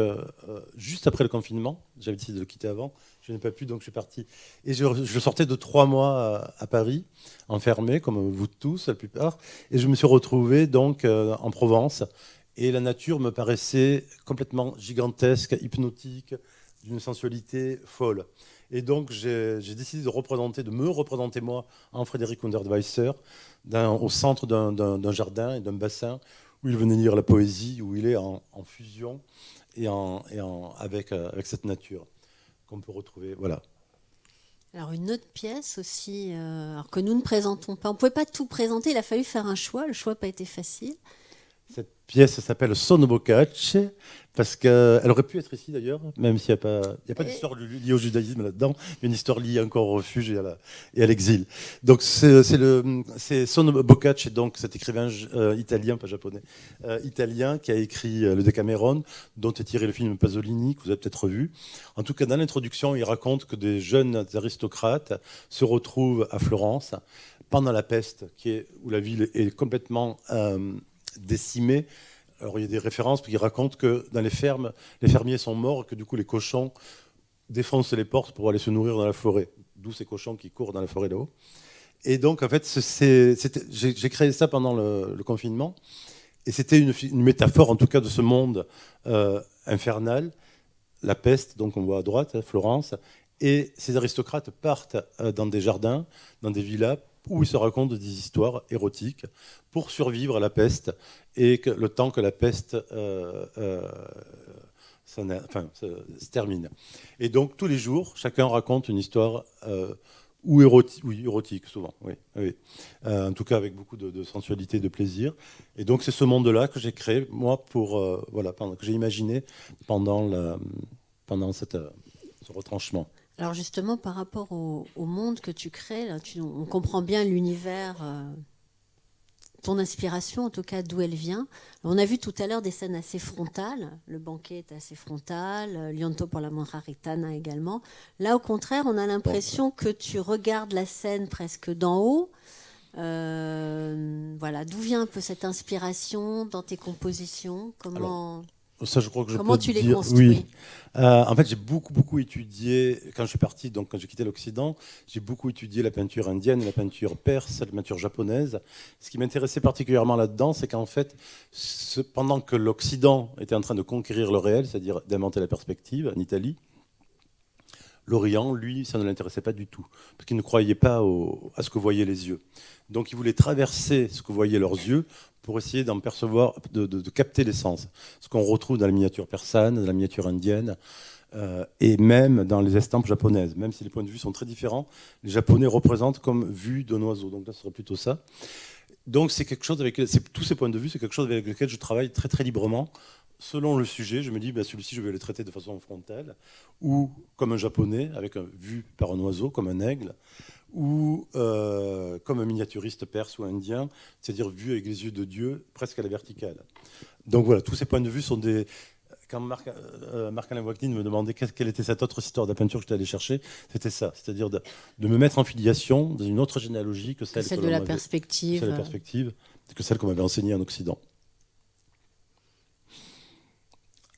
juste après le confinement. J'avais décidé de le quitter avant. Je n'ai pas pu, donc je suis parti. Et je sortais de 3 mois à Paris, enfermé, comme vous tous, la plupart. Et je me suis retrouvé donc en Provence. Et la nature me paraissait complètement gigantesque, hypnotique, d'une sensualité folle. Et donc, j'ai décidé de me représenter moi en Frédéric Hundertweisser au centre d'un jardin et d'un bassin où il venait lire la poésie, où il est en fusion avec cette nature qu'on peut retrouver. Voilà. Alors une autre pièce aussi, alors que nous ne présentons pas. On ne pouvait pas tout présenter, il a fallu faire un choix. Le choix n'a pas été facile. Cette pièce s'appelle Sono Boccace, parce qu'elle aurait pu être ici d'ailleurs, même s'il n'y a pas d'histoire liée au judaïsme là-dedans, mais une histoire liée encore au refuge et à l'exil. Donc c'est Sono Boccace, donc cet écrivain italien, pas japonais, italien, qui a écrit le Décameron, dont est tiré le film Pasolini, que vous avez peut-être vu. En tout cas, dans l'introduction, il raconte que des jeunes aristocrates se retrouvent à Florence pendant la peste, où la ville est complètement décimée. Alors il y a des références qui racontent que dans les fermes, les fermiers sont morts, que du coup les cochons défoncent les portes pour aller se nourrir dans la forêt. D'où ces cochons qui courent dans la forêt là-haut. Et donc en fait, j'ai créé ça pendant le confinement. Et c'était une métaphore en tout cas de ce monde infernal. La peste, donc on voit à droite, Florence. Et ces aristocrates partent dans des jardins, dans des villas, où ils se racontent des histoires érotiques pour survivre à la peste et le temps que la peste se termine. Et donc tous les jours, chacun raconte une histoire érotique souvent, oui. En tout cas avec beaucoup de sensualité, de plaisir. Et donc c'est ce monde-là que j'ai créé moi que j'ai imaginé pendant ce retranchement. Alors justement, par rapport au monde que tu crées, là, on comprend bien l'univers, ton inspiration, en tout cas, d'où elle vient. On a vu tout à l'heure des scènes assez frontales. Le banquet est assez frontal, Lianto pour la Montraritana également. Là, au contraire, on a l'impression que tu regardes la scène presque d'en haut. Voilà, d'où vient un peu cette inspiration dans tes compositions? Ça, je crois que Comment tu les construis? Oui. En fait, j'ai beaucoup étudié, quand je suis parti, donc quand j'ai quitté l'Occident, j'ai beaucoup étudié la peinture indienne, la peinture perse, la peinture japonaise. Ce qui m'intéressait particulièrement là-dedans, c'est qu'en fait, pendant que l'Occident était en train de conquérir le réel, c'est-à-dire d'inventer la perspective en Italie, l'Orient, lui, ça ne l'intéressait pas du tout, parce qu'il ne croyait pas à ce que voyaient les yeux. Donc il voulait traverser ce que voyaient leurs yeux pour essayer d'en percevoir, de capter l'essence. Ce qu'on retrouve dans la miniature persane, dans la miniature indienne, et même dans les estampes japonaises. Même si les points de vue sont très différents, les Japonais représentent comme vue d'un oiseau. Donc là, ce serait plutôt ça. Donc c'est quelque chose tous ces points de vue, c'est quelque chose avec lequel je travaille très très librement. Selon le sujet, je me dis, celui-ci, je vais le traiter de façon frontale, ou comme un japonais, avec vue par un oiseau, comme un aigle, ou comme un miniaturiste perse ou indien, c'est-à-dire vu avec les yeux de Dieu, presque à la verticale. Donc voilà, tous ces points de vue sont des... Quand Marc-Alain Wachnine me demandait quelle était cette autre histoire de la peinture que j'étais allé chercher, c'était ça, c'est-à-dire de me mettre en filiation dans une autre généalogie que celle de la perspective. Que celle qu'on m'avait enseignée en Occident.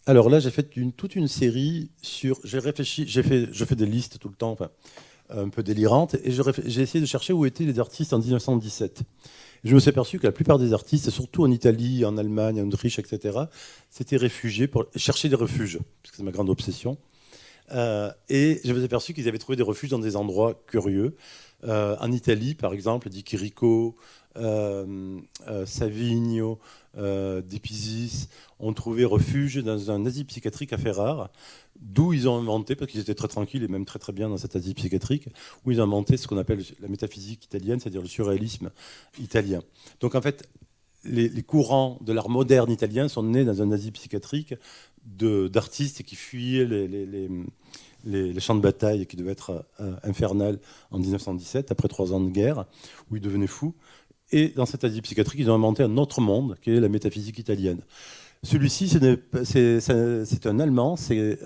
Alors là, j'ai fait toute une série sur. J'ai réfléchi, je fais des listes tout le temps, enfin, un peu délirantes, et j'ai essayé de chercher où étaient les artistes en 1917. Je me suis aperçu que la plupart des artistes, surtout en Italie, en Allemagne, en Autriche, etc., s'étaient réfugiés pour chercher des refuges, parce que c'est ma grande obsession. Et je me suis aperçu qu'ils avaient trouvé des refuges dans des endroits curieux. En Italie, par exemple, di Chirico, Savigno, De Pisis ont trouvé refuge dans un asile psychiatrique à Ferrare, d'où ils ont inventé, parce qu'ils étaient très tranquilles et même très très bien dans cet asile psychiatrique, où ils ont inventé ce qu'on appelle la métaphysique italienne, c'est-à-dire le surréalisme italien. Donc en fait, les courants de l'art moderne italien sont nés dans un asile psychiatrique d'artistes qui fuyaient les champs de bataille qui devaient être infernales en 1917, après 3 ans de guerre, où ils devenaient fous. Et dans cet asile psychiatrique, ils ont inventé un autre monde, qui est la métaphysique italienne. Celui-ci, c'est un Allemand, c'est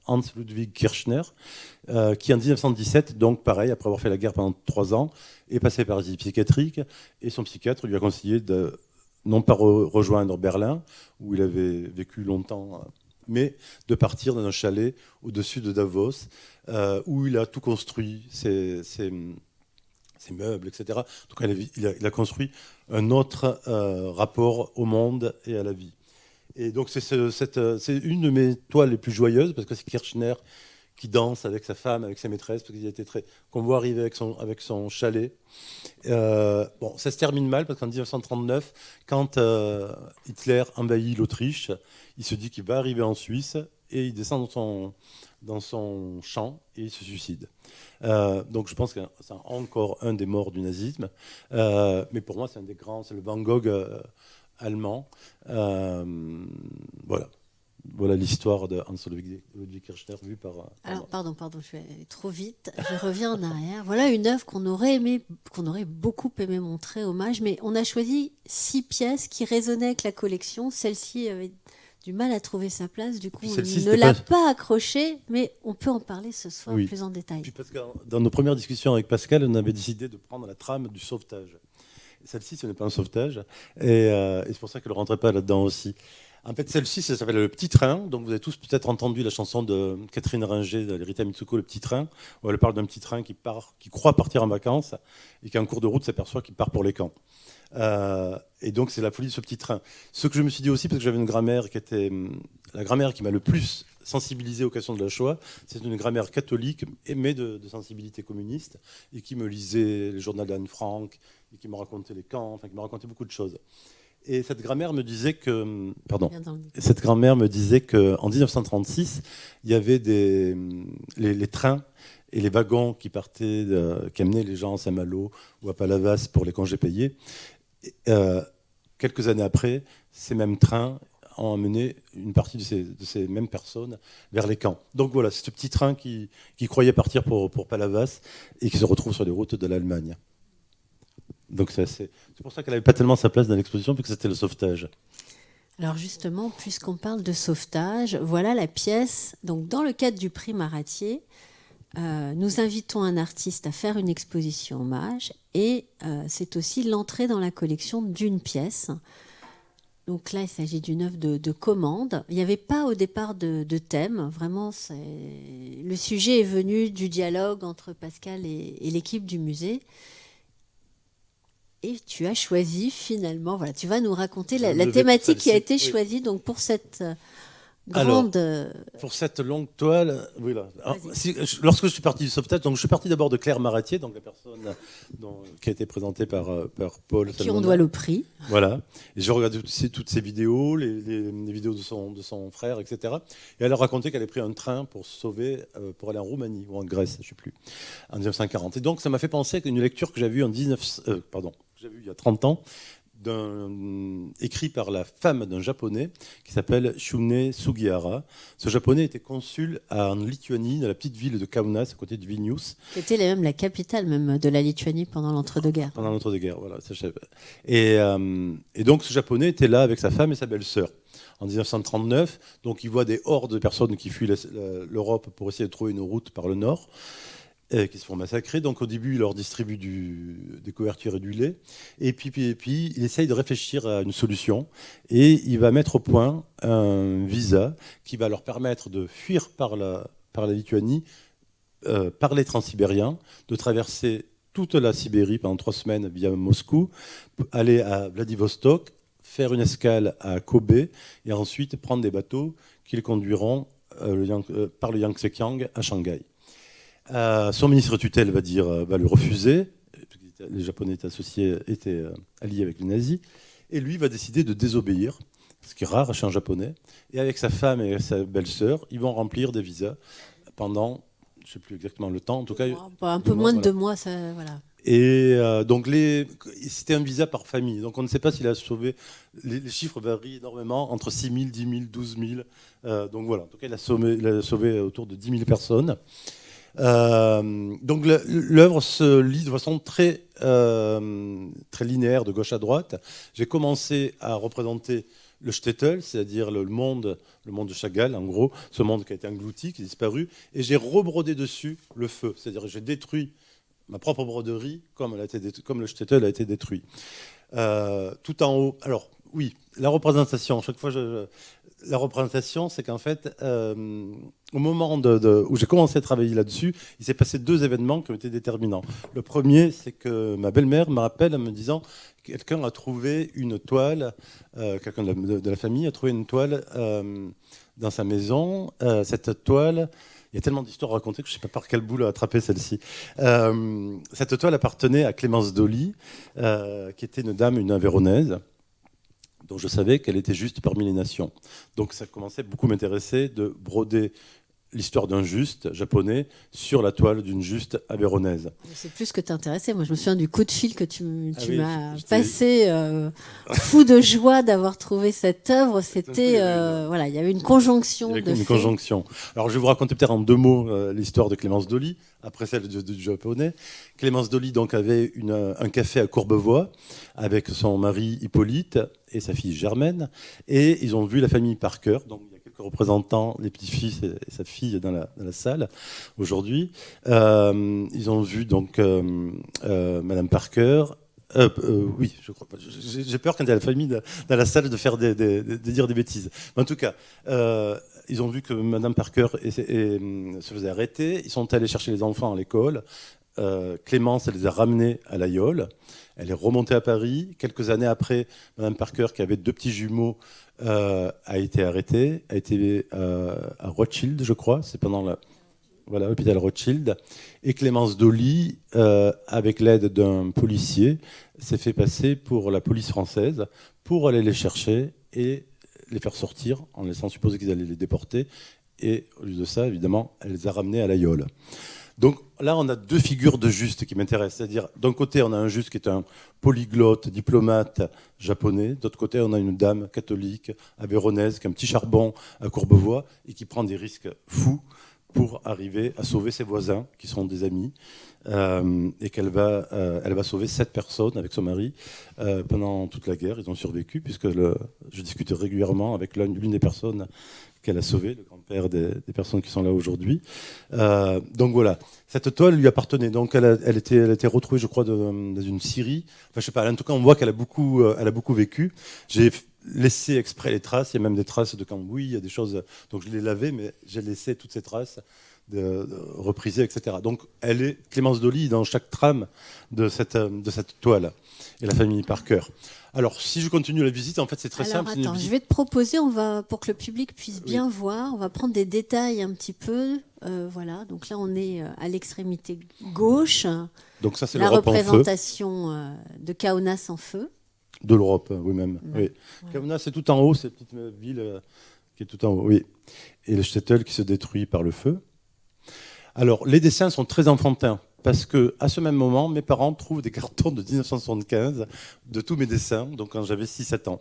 Hans Ludwig Kirchner, qui en 1917, donc pareil, après avoir fait la guerre pendant 3 ans, est passé par l'asile psychiatrique, et son psychiatre lui a conseillé de non pas rejoindre Berlin, où il avait vécu longtemps, mais de partir dans un chalet au-dessus de Davos, où il a tout construit, ses meubles, etc. Donc il a construit un autre rapport au monde et à la vie. Et donc c'est une de mes toiles les plus joyeuses, parce que c'est Kirchner qui danse avec sa femme, avec sa maîtresse, parce qu'il était qu'on voit arriver avec son chalet. Bon, ça se termine mal, parce qu'en 1939, quand Hitler envahit l'Autriche, il se dit qu'il va arriver en Suisse, et il descend dans son champ, et il se suicide. Donc je pense que c'est encore un des morts du nazisme. Mais pour moi, c'est un des grands, c'est le Van Gogh allemand. Voilà l'histoire de Hans Ludwig Kirchner vue par. Alors, pardon, je vais aller trop vite. Je reviens en arrière. Voilà une œuvre qu'on aurait beaucoup aimé montrer hommage, mais on a choisi 6 pièces qui résonnaient avec la collection. Celle-ci avait du mal à trouver sa place, du coup, on ne l'a pas accrochée, mais on peut en parler ce soir plus en détail. Puis parce que dans nos premières discussions avec Pascal, on avait décidé de prendre la trame du sauvetage. Celle-ci, ce n'est pas un sauvetage, et c'est pour ça qu'elle ne rentrait pas là-dedans aussi. En fait, celle-ci, ça s'appelle Le Petit Train. Donc, vous avez tous peut-être entendu la chanson de Catherine Ringer, de Rita Mitsuko, Le Petit Train, où elle parle d'un petit train qui croit partir en vacances et qui, en cours de route, s'aperçoit qu'il part pour les camps. Et donc, c'est la folie de ce petit train. Ce que je me suis dit aussi, parce que j'avais une grammaire qui était la grammaire qui m'a le plus sensibilisé aux questions de la Shoah, c'est une grammaire catholique, mais de sensibilité communiste, et qui me lisait les journaux d'Anne Frank, et qui me racontait les camps, enfin, qui me racontait beaucoup de choses. Et cette grammaire me disait que, en 1936, il y avait les trains et les wagons qui partaient, qui amenaient les gens à Saint-Malo ou à Palavas pour les congés payés. Quelques années après, ces mêmes trains ont amené une partie de ces mêmes personnes vers les camps. Donc voilà, c'est ce petit train qui croyait partir pour Palavas et qui se retrouve sur les routes de l'Allemagne. Donc c'est pour ça qu'elle n'avait pas tellement sa place dans l'exposition, puisque c'était le sauvetage. Alors justement, puisqu'on parle de sauvetage, voilà la pièce. Donc dans le cadre du prix Maratier, nous invitons un artiste à faire une exposition hommage, et c'est aussi l'entrée dans la collection d'une pièce. Donc là, il s'agit d'une œuvre de commande. Il n'y avait pas au départ de thème. Vraiment, le sujet est venu du dialogue entre Pascal et l'équipe du musée. Et tu as choisi finalement, voilà, tu vas nous raconter la thématique qui a été choisie donc pour cette grande. Alors, pour cette longue toile, voilà. Lorsque je suis parti du sauvetage, donc je suis parti d'abord de Claire Maratier, donc la personne qui a été présentée par Paul. Qui on doit le prix. Voilà. Et j'ai regardé toutes ses vidéos, les vidéos de son frère, etc. Et elle a raconté qu'elle avait pris un train pour se sauver, pour aller en Roumanie ou en Grèce, je ne sais plus, en 1940. Et donc ça m'a fait penser à une lecture que j'avais vue il y a 30 ans, écrit par la femme d'un japonais qui s'appelle Shunei Sugihara. Ce japonais était consul en Lituanie, dans la petite ville de Kaunas, à côté de Vilnius. C'était même la capitale même de la Lituanie pendant l'entre-deux-guerres. Pendant l'entre-deux-guerres, voilà. Et donc ce japonais était là avec sa femme et sa belle-sœur. En 1939, donc il voit des hordes de personnes qui fuient l'Europe pour essayer de trouver une route par le nord. qui se font massacrer. Donc au début, il leur distribue des couvertures et du lait. Et puis, il essaye de réfléchir à une solution. Et il va mettre au point un visa qui va leur permettre de fuir par la Lituanie, par les Transsibériens, de traverser toute la Sibérie pendant 3 semaines via Moscou, aller à Vladivostok, faire une escale à Kobe et ensuite prendre des bateaux qui les conduiront par le Yangtze-Kiang à Shanghai. Son ministre tutelle va le refuser. Les Japonais étaient alliés avec les nazis. Et lui va décider de désobéir, ce qui est rare chez un Japonais. Et avec sa femme et sa belle-sœur, ils vont remplir des visas pendant, je ne sais plus exactement le temps, en tout cas... Un peu moins de 2 mois, ça, voilà. Et donc, c'était un visa par famille. Donc, on ne sait pas s'il a sauvé. Les chiffres varient énormément, entre 6 000, 10 000, 12 000. Donc, voilà. En tout cas, il a sauvé autour de 10 000 personnes. Donc, l'œuvre se lit de façon très linéaire, de gauche à droite. J'ai commencé à représenter le shtetl, c'est-à-dire le monde de Chagall, en gros, ce monde qui a été englouti, qui a disparu. Et j'ai rebrodé dessus le feu. C'est-à-dire que j'ai détruit ma propre broderie, comme le shtetl a été détruit. Tout en haut. Alors, oui, la représentation. Chaque fois, la représentation, c'est qu'en fait, au moment où j'ai commencé à travailler là-dessus, il s'est passé 2 événements qui ont été déterminants. Le premier, c'est que ma belle-mère me rappelle en me disant que quelqu'un a trouvé une toile, quelqu'un de la famille a trouvé une toile dans sa maison. Cette toile... Il y a tellement d'histoires à raconter que je ne sais pas par quel bout attraper celle-ci. Cette toile appartenait à Clémence Dolly, qui était une Aveyronnaise, dont je savais qu'elle était juste parmi les nations. Donc ça commençait beaucoup à m'intéresser de broder l'histoire d'un juste japonais sur la toile d'une juste aveyronnaise. C'est plus ce que t'intéressait. Moi, je me souviens du coup de fil que tu m'as passé, fou de joie d'avoir trouvé cette œuvre. C'était, voilà, il y avait une conjonction de faits. Conjonction. Alors, je vais vous raconter peut-être en 2 mots l'histoire de Clémence Dolly, après celle du japonais. Clémence Dolly donc avait un café à Courbevoie avec son mari Hippolyte et sa fille Germaine, et ils ont vu la famille Parker. Donc, représentants, les petits-fils et sa fille dans la salle aujourd'hui. Ils ont vu donc Madame Parker. Oui, je crois pas. J'ai peur quand il y a la famille dans la salle de dire des bêtises. Mais en tout cas, ils ont vu que Madame Parker se faisait arrêter. Ils sont allés chercher les enfants à l'école. Clémence, elle les a ramenés à l'Aïole. Elle est remontée à Paris. Quelques années après, Madame Parker, qui avait 2 petits jumeaux, a été arrêtée, a été à Rothschild, je crois, c'est pendant l'hôpital Rothschild. Et Clémence Dolly, avec l'aide d'un policier, s'est fait passer pour la police française pour aller les chercher et les faire sortir en laissant supposer qu'ils allaient les déporter. Et au lieu de ça, évidemment, elle les a ramenés à l'Aïole. Donc là, on a 2 figures de juste qui m'intéressent. C'est-à-dire, d'un côté, on a un juste qui est un polyglotte, diplomate japonais. D'autre côté, on a une dame catholique, aveyronnaise, qui a un petit charbon à Courbevoie et qui prend des risques fous pour arriver à sauver ses voisins, qui sont des amis. Et elle va sauver 7 personnes avec son mari pendant toute la guerre. Ils ont survécu, puisque je discute régulièrement avec l'une des personnes qu'elle a sauvé, le grand-père des personnes qui sont là aujourd'hui. Donc voilà, cette toile lui appartenait. Donc elle a été retrouvée, je crois, dans une scierie. Enfin, je sais pas. En tout cas, on voit qu'elle a beaucoup vécu. J'ai laissé exprès les traces. Il y a même des traces de cambouis. Il y a des choses. Donc je les lavais, mais j'ai laissé toutes ces traces de reprisées, etc. Donc elle est Clémence Dolly dans chaque trame de cette toile. Et la famille Parker. Alors, si je continue la visite, en fait, c'est très simple. Attends, je vais te proposer, pour que le public puisse bien voir, on va prendre des détails un petit peu. Voilà, donc là, on est à l'extrémité gauche. Donc ça, c'est la l'Europe en feu. représentation de Kaunas en feu. De l'Europe, oui, même. Oui. Ouais. Kaunas, c'est tout en haut, cette petite ville qui est tout en haut, oui. Et le shtetl qui se détruit par le feu. Alors, les dessins sont très enfantins. Parce qu'à ce même moment, mes parents trouvent des cartons de 1975 de tous mes dessins, donc quand j'avais 6-7 ans.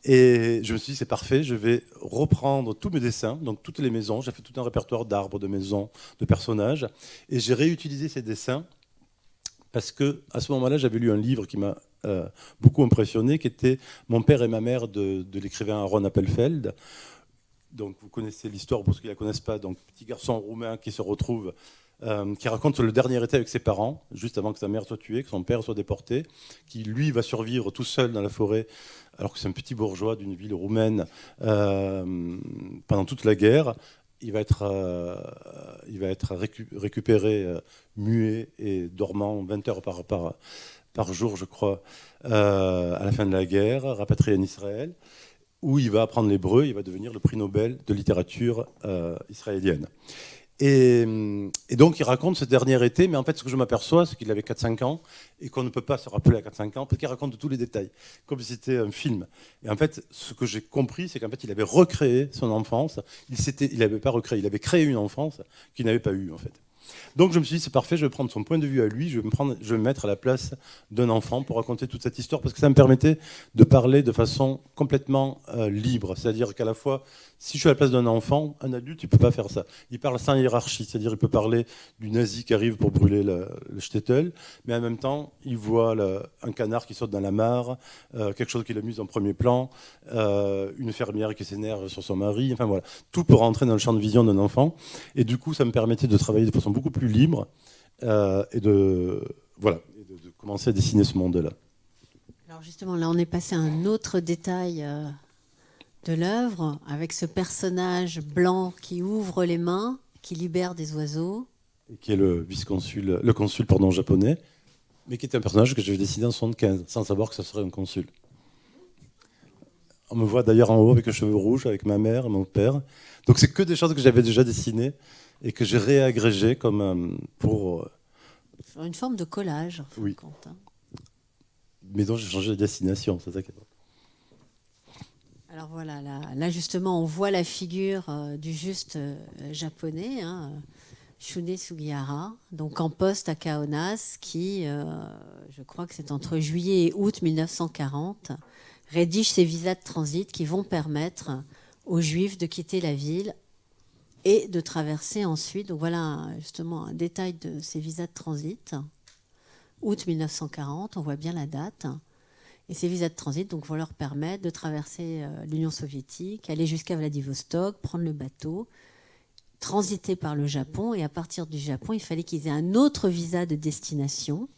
Et je me suis dit, c'est parfait, je vais reprendre tous mes dessins, donc toutes les maisons. J'ai fait tout un répertoire d'arbres, de maisons, de personnages. Et j'ai réutilisé ces dessins parce qu'à ce moment-là, j'avais lu un livre qui m'a beaucoup impressionné, qui était Mon père et ma mère de l'écrivain Aaron Appelfeld. Donc vous connaissez l'histoire, pour ceux qui ne la connaissent pas. Donc petit garçon roumain qui se retrouve qui raconte le dernier été avec ses parents, juste avant que sa mère soit tuée, que son père soit déporté, qui lui va survivre tout seul dans la forêt, alors que c'est un petit bourgeois d'une ville roumaine pendant toute la guerre. Il va être récupéré muet et dormant 20 heures par jour, je crois, à la fin de la guerre, rapatrié en Israël, où il va apprendre l'hébreu, il va devenir le prix Nobel de littérature israélienne. Et donc, il raconte ce dernier été, mais en fait, ce que je m'aperçois, c'est qu'il avait 4-5 ans et qu'on ne peut pas se rappeler à 4-5 ans, parce qu'il raconte tous les détails, comme si c'était un film. Et en fait, ce que j'ai compris, c'est qu'en fait, il avait recréé son enfance. Il n'avait pas recréé, il avait créé une enfance qu'il n'avait pas eue, en fait. Donc, je me suis dit, c'est parfait, je vais prendre son point de vue à lui, je vais me mettre à la place d'un enfant pour raconter toute cette histoire, parce que ça me permettait de parler de façon complètement libre. C'est-à-dire qu'à la fois, si je suis à la place d'un enfant, un adulte, il ne peut pas faire ça. Il parle sans hiérarchie, c'est-à-dire il peut parler du nazi qui arrive pour brûler le shtetl, mais en même temps, il voit un canard qui saute dans la mare, quelque chose qui l'amuse en premier plan, une fermière qui s'énerve sur son mari, enfin voilà. Tout peut rentrer dans le champ de vision d'un enfant. Et du coup, ça me permettait de travailler de façon beaucoup plus libre et de commencer à dessiner ce monde-là. Alors justement, là, on est passé à un autre détail de l'œuvre, avec ce personnage blanc qui ouvre les mains, qui libère des oiseaux. Et qui est le consul japonais, mais qui est un personnage que j'avais dessiné en 1975, sans savoir que ce serait un consul. On me voit d'ailleurs en haut avec les cheveux rouges, avec ma mère et mon père. Donc c'est que des choses que j'avais déjà dessinées et que j'ai réagrégées comme pour... Une forme de collage. Oui. Compte, hein. Mais dont j'ai changé de destination, c'est ça qui est bon. Alors voilà, là justement, on voit la figure du juste japonais, hein, Shunde Sugihara, donc en poste à Kaunas, qui, je crois que c'est entre juillet et août 1940, rédige ces visas de transit qui vont permettre aux Juifs de quitter la ville et de traverser ensuite. Donc voilà justement un détail de ces visas de transit. Août 1940, on voit bien la date. Et ces visas de transit donc, vont leur permettre de traverser l'Union soviétique, aller jusqu'à Vladivostok, prendre le bateau, transiter par le Japon. Et à partir du Japon, il fallait qu'ils aient un autre visa de destination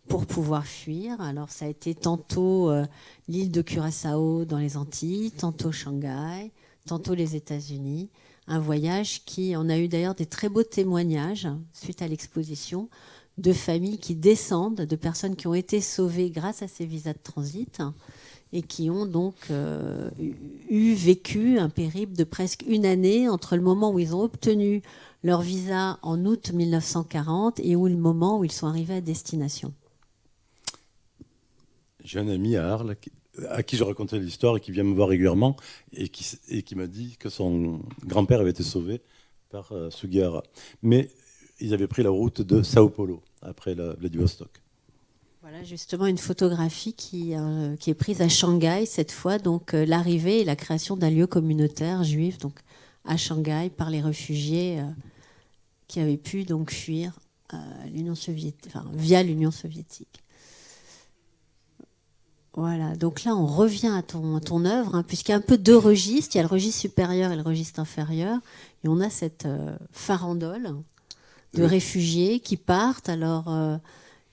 pour pouvoir fuir. Alors ça a été tantôt l'île de Curaçao dans les Antilles, tantôt Shanghai, tantôt les États-Unis. Un voyage qui, on a eu d'ailleurs des très beaux témoignages suite à l'exposition, de familles qui descendent, de personnes qui ont été sauvées grâce à ces visas de transit et qui ont donc vécu un périple de presque une année entre le moment où ils ont obtenu leur visa en août 1940 et le moment où ils sont arrivés à destination. J'ai un ami à Arles à qui je racontais l'histoire et qui vient me voir régulièrement et qui m'a dit que son grand-père avait été sauvé par Sugihara. Mais ils avaient pris la route de Sao Paulo, après Vladivostok. Voilà justement une photographie qui est prise à Shanghai cette fois, donc l'arrivée et la création d'un lieu communautaire juif donc, à Shanghai par les réfugiés qui avaient pu donc fuir l'Union soviétique, enfin, via l'Union soviétique. Voilà, donc là on revient à ton œuvre, hein, puisqu'il y a un peu deux registres, il y a le registre supérieur et le registre inférieur, et on a cette farandole de réfugiés qui partent. Alors,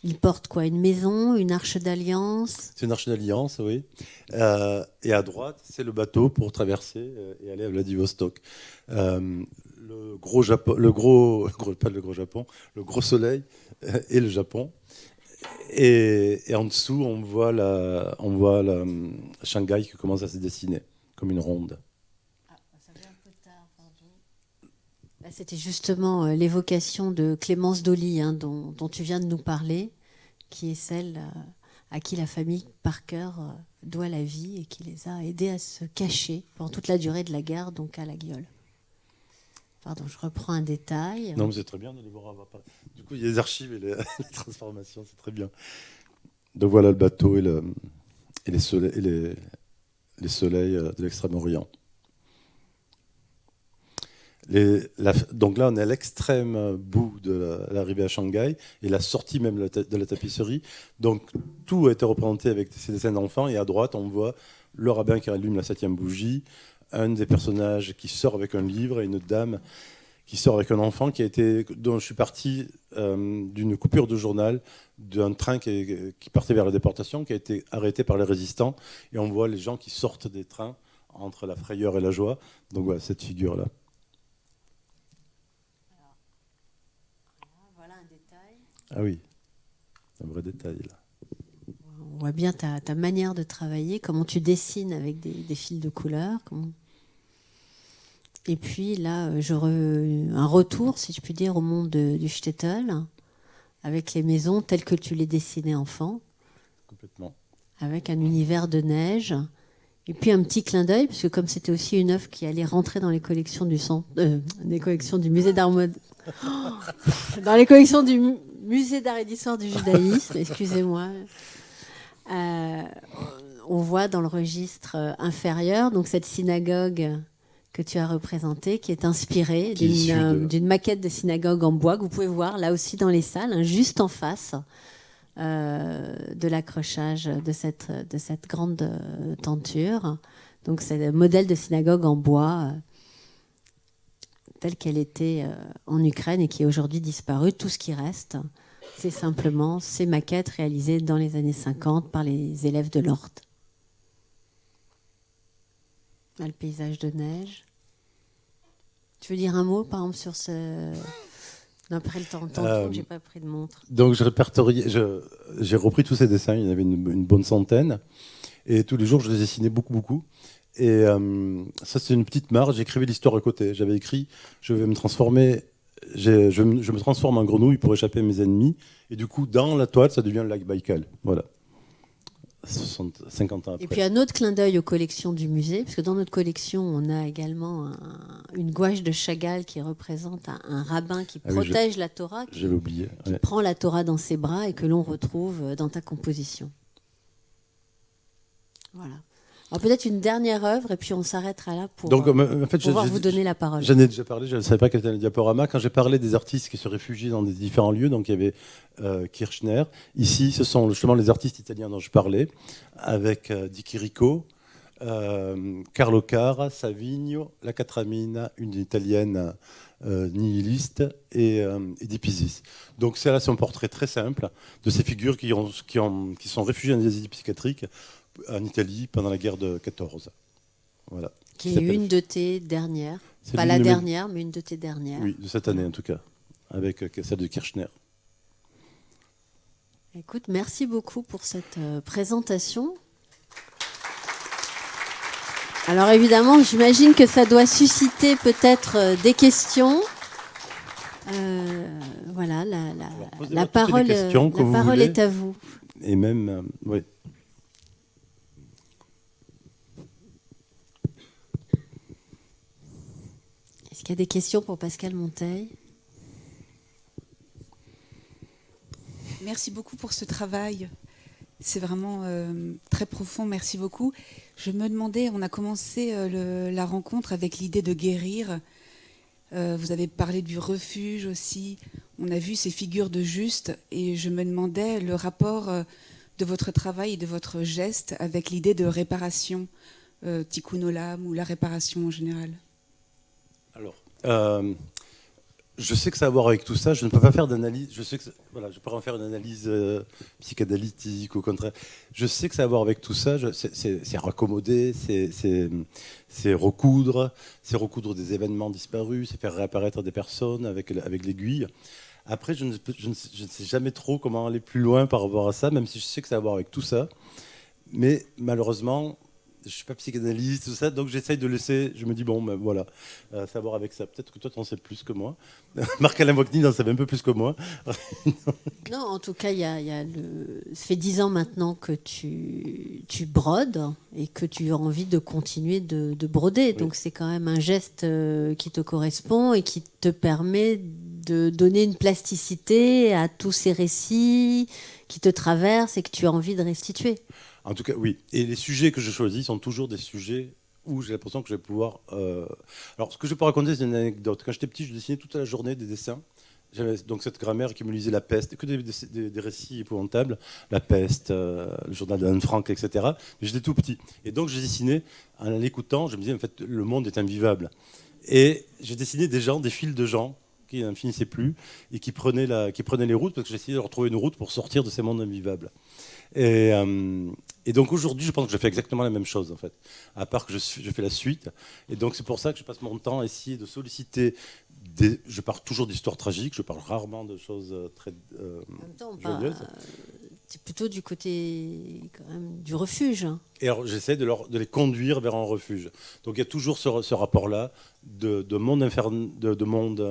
ils portent quoi? Une maison, une arche d'alliance? C'est une arche d'alliance, oui. Et à droite, c'est le bateau pour traverser et aller à Vladivostok. Le gros soleil et le Japon. Et en dessous, on voit Shanghai qui commence à se dessiner comme une ronde. C'était justement l'évocation de Clémence Dolly, hein, dont tu viens de nous parler, qui est celle à qui la famille Parker doit la vie et qui les a aidés à se cacher pendant toute la durée de la guerre, donc à la Guiole. Pardon, je reprends un détail. Non, mais c'est très bien de les voir. Du coup, il y a les archives et les transformations, c'est très bien. Donc voilà le bateau et les soleils de l'Extrême-Orient. Donc là, on est à l'extrême bout de l'arrivée à Shanghai et la sortie même de la tapisserie. Donc tout a été représenté avec ces dessins d'enfants. Et à droite, on voit le rabbin qui allume la 7e bougie, un des personnages qui sort avec un livre et une dame qui sort avec un enfant dont je suis parti d'une coupure de journal d'un train qui partait vers la déportation, qui a été arrêté par les résistants. Et on voit les gens qui sortent des trains entre la frayeur et la joie. Donc voilà, cette figure-là. Voilà un détail. Ah oui, un vrai détail là. On voit bien ta manière de travailler, comment tu dessines avec des fils de couleur. Et puis là, un retour, si je puis dire, au monde du shtetl, avec les maisons telles que tu les dessinais enfant. Complètement. Avec un univers de neige. Et puis un petit clin d'œil, parce que comme c'était aussi une œuvre qui allait rentrer dans les collections des collections du musée d'art moderne, dans les collections du musée d'art et d'histoire du judaïsme, excusez-moi. On voit dans le registre inférieur donc cette synagogue que tu as représentée, qui est inspirée d'une maquette de synagogue en bois que vous pouvez voir là aussi dans les salles, hein, juste en face de l'accrochage de cette grande tenture. Donc c'est le modèle de synagogue en bois telle qu'elle était en Ukraine et qui est aujourd'hui disparue. Tout ce qui reste, c'est simplement ces maquettes réalisées dans les années 50 par les élèves de l'Ort. Là, le paysage de neige. Tu veux dire un mot, par exemple, sur ce... Non, après le temps, j'ai pas pris de montre. Donc j'ai repris tous ces dessins, il y en avait une bonne centaine. Et tous les jours, je les dessinais beaucoup. Et ça, c'est une petite marge. J'écrivais l'histoire à côté. J'avais écrit, je me transforme en grenouille pour échapper à mes ennemis. Et du coup, dans la toile, ça devient le lac Baïkal. Voilà. 50 ans après. Et puis un autre clin d'œil aux collections du musée, parce que dans notre collection, on a également une gouache de Chagall qui représente un rabbin qui protège la Torah, qui prend la Torah dans ses bras et que l'on retrouve dans ta composition. Voilà. Alors peut-être une dernière œuvre et puis on s'arrêtera là pour pouvoir vous donner la parole. J'en ai déjà parlé, je ne savais pas quel était le diaporama. Quand j'ai parlé des artistes qui se réfugient dans des différents lieux, donc il y avait Kirchner. Ici, ce sont justement les artistes italiens dont je parlais, avec Di Chirico, Carlo Cara, Savigno, La Catramina, une italienne nihiliste, et Di Pisis. Donc c'est un portrait très simple de ces figures qui sont réfugiées dans des asiles psychiatriques en Italie pendant la guerre de 14. Voilà. Qui est une de tes dernières. Pas la dernière, mais une de tes dernières. Oui, de cette année en tout cas, avec celle de Kirchner. Écoute, merci beaucoup pour cette présentation. Alors évidemment, j'imagine que ça doit susciter peut-être des questions. Voilà, la parole est à vous. Et même, oui. Est-ce qu'il y a des questions pour Pascal Monteil ? Merci beaucoup pour ce travail. C'est vraiment très profond. Merci beaucoup. Je me demandais, on a commencé la rencontre avec l'idée de guérir. Vous avez parlé du refuge aussi. On a vu ces figures de juste. Et je me demandais le rapport de votre travail et de votre geste avec l'idée de réparation, tikkun olam, ou la réparation en général. Alors, je sais que ça a à voir avec tout ça. Je ne peux pas faire d'analyse. Je sais que je peux en faire une analyse psychanalytique, au contraire. Je sais que ça a à voir avec tout ça. C'est raccommoder, c'est recoudre des événements disparus, c'est faire réapparaître des personnes avec l'aiguille. Après, je ne sais jamais trop comment aller plus loin par rapport à ça, même si je sais que ça a à voir avec tout ça. Mais malheureusement, je ne suis pas psychanalyste, tout ça, donc j'essaye de laisser. Je me dis, bon, ben voilà, savoir avec ça. Peut-être que toi, tu en sais plus que moi. Marc-Alain Woknin en savait un peu plus que moi. Non, en tout cas, ça fait 10 ans maintenant que tu brodes et que tu as envie de continuer de broder. Oui. Donc, c'est quand même un geste qui te correspond et qui te permet de donner une plasticité à tous ces récits qui te traversent et que tu as envie de restituer. En tout cas, oui. Et les sujets que je choisis sont toujours des sujets où j'ai l'impression que je vais pouvoir... Alors, ce que je peux raconter, c'est une anecdote. Quand j'étais petit, je dessinais toute la journée des dessins. J'avais donc cette grammaire qui me lisait la peste, que des récits épouvantables, la peste, le journal d'Anne Frank, etc. Mais j'étais tout petit. Et donc, je dessinais, en l'écoutant, je me disais, en fait, le monde est invivable. Et j'ai dessiné des files de gens qui n'en finissaient plus et qui prenaient les routes, parce que j'essayais de retrouver une route pour sortir de ces mondes invivables. Et donc aujourd'hui, je pense que je fais exactement la même chose, en fait, à part que je fais la suite. Et donc c'est pour ça que je passe mon temps à essayer de solliciter. Je parle toujours d'histoires tragiques, je parle rarement de choses très En même temps, joyeuses. c'est plutôt du côté quand même, du refuge. Et alors j'essaie de les conduire vers un refuge. Donc il y a toujours ce rapport-là de monde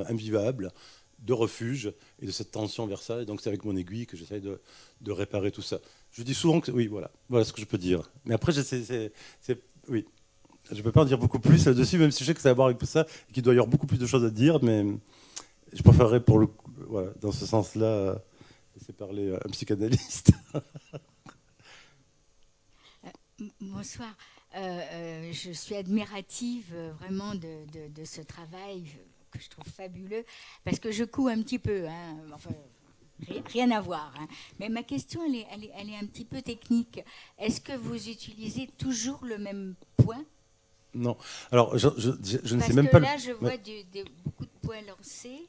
invivable, de refuge, et de cette tension vers ça. Et donc c'est avec mon aiguille que j'essaie de réparer tout ça. Je dis souvent que oui, voilà ce que je peux dire. Mais après, oui, je ne peux pas en dire beaucoup plus là-dessus, même si je sais que ça a à voir avec tout ça, et qu'il doit y avoir beaucoup plus de choses à dire, mais je préférerais dans ce sens-là, laisser parler un psychanalyste. Bonsoir. Je suis admirative vraiment de ce travail que je trouve fabuleux, parce que je couds un petit peu, hein, enfin, rien à voir. Hein. Mais ma question, elle est un petit peu technique. Est-ce que vous utilisez toujours le même point ? Non. Alors, je ne sais même pas... pas... Parce que là, je vois beaucoup de points lancés.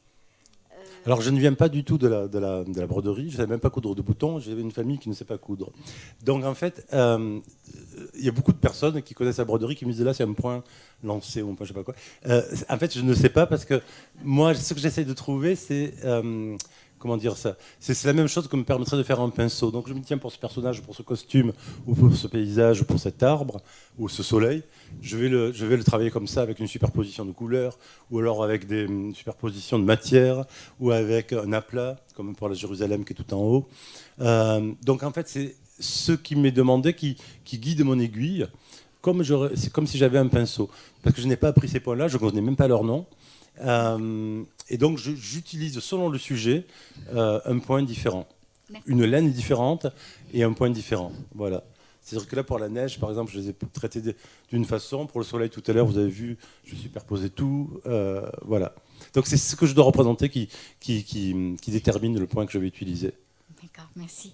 Alors, je ne viens pas du tout de la broderie. Je ne savais même pas coudre de boutons. J'avais une famille qui ne sait pas coudre. Donc, en fait, il y a beaucoup de personnes qui connaissent la broderie qui me disent là, c'est un point lancé ou un point je ne sais pas quoi. En fait, je ne sais pas parce que moi, ce que j'essaie de trouver, c'est... comment dire ça ? C'est la même chose que me permettrait de faire un pinceau. Donc je me tiens pour ce personnage, pour ce costume, ou pour ce paysage, ou pour cet arbre, ou ce soleil. Je vais le travailler comme ça, avec une superposition de couleurs, ou alors avec une superposition de matière, ou avec un aplat, comme pour la Jérusalem qui est tout en haut. Donc en fait, c'est ce qui m'est demandé qui guide mon aiguille, c'est comme si j'avais un pinceau. Parce que je n'ai pas appris ces points-là, je ne connais même pas leur nom. Et donc j'utilise selon le sujet un point différent, une laine différente et un point différent. Voilà. C'est-à-dire que là pour la neige, par exemple, je les ai traités d'une façon. Pour le soleil tout à l'heure, vous avez vu, je superposais tout. Voilà. Donc c'est ce que je dois représenter qui détermine le point que je vais utiliser. D'accord, merci.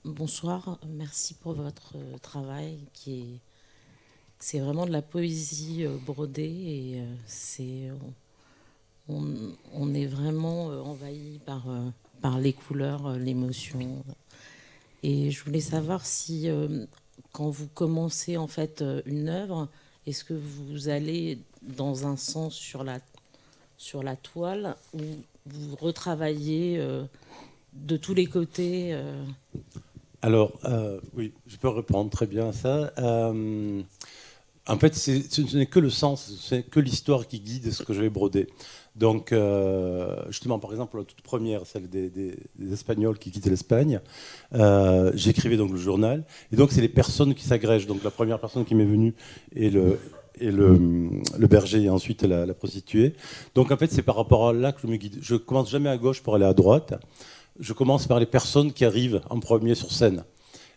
Bonsoir, merci pour votre travail c'est vraiment de la poésie brodée et on est vraiment envahi par les couleurs, l'émotion. Et je voulais savoir si quand vous commencez en fait une œuvre, est-ce que vous allez dans un sens sur la toile ou vous retravaillez de tous les côtés Alors, oui, je peux répondre très bien à ça. En fait, ce n'est que le sens, c'est que l'histoire qui guide ce que je vais broder. Donc, justement, par exemple, la toute première, celle des Espagnols qui quittaient l'Espagne, j'écrivais donc le journal. Et donc, c'est les personnes qui s'agrègent. Donc, la première personne qui m'est venue est le berger et ensuite la prostituée. Donc, en fait, c'est par rapport à là que je me guide. Je ne commence jamais à gauche pour aller à droite. Je commence par les personnes qui arrivent en premier sur scène.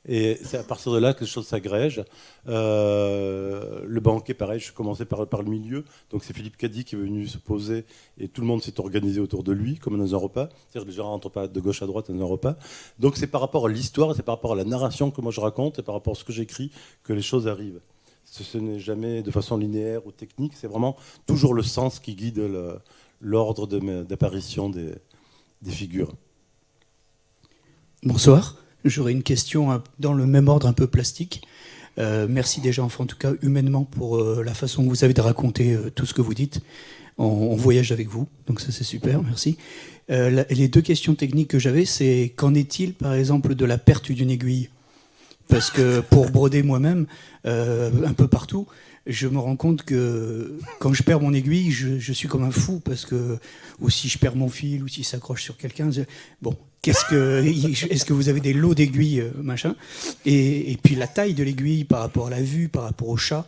Et c'est à partir de là que les choses s'agrègent. Le banquet, pareil, je commençais par le milieu. Donc c'est Philippe Cady qui est venu se poser et tout le monde s'est organisé autour de lui, comme dans un repas. C'est-à-dire que les gens ne rentrent pas de gauche à droite dans un repas. Donc c'est par rapport à l'histoire, c'est par rapport à la narration que moi je raconte et par rapport à ce que j'écris que les choses arrivent. Ce n'est jamais de façon linéaire ou technique, c'est vraiment toujours le sens qui guide l'ordre d'apparition des figures. Bonsoir, j'aurais une question dans le même ordre un peu plastique. Merci déjà, enfin en tout cas humainement, pour la façon que vous avez de raconter tout ce que vous dites. On voyage avec vous, donc ça c'est super, merci. Les deux questions techniques que j'avais, c'est qu'en est-il par exemple de la perte d'une aiguille ? Parce que pour broder moi-même, un peu partout, je me rends compte que quand je perds mon aiguille, je suis comme un fou, parce que, ou si je perds mon fil, ou si ça accroche sur quelqu'un, bon, est-ce que vous avez des lots d'aiguilles, machin, et puis la taille de l'aiguille par rapport à la vue, par rapport au chat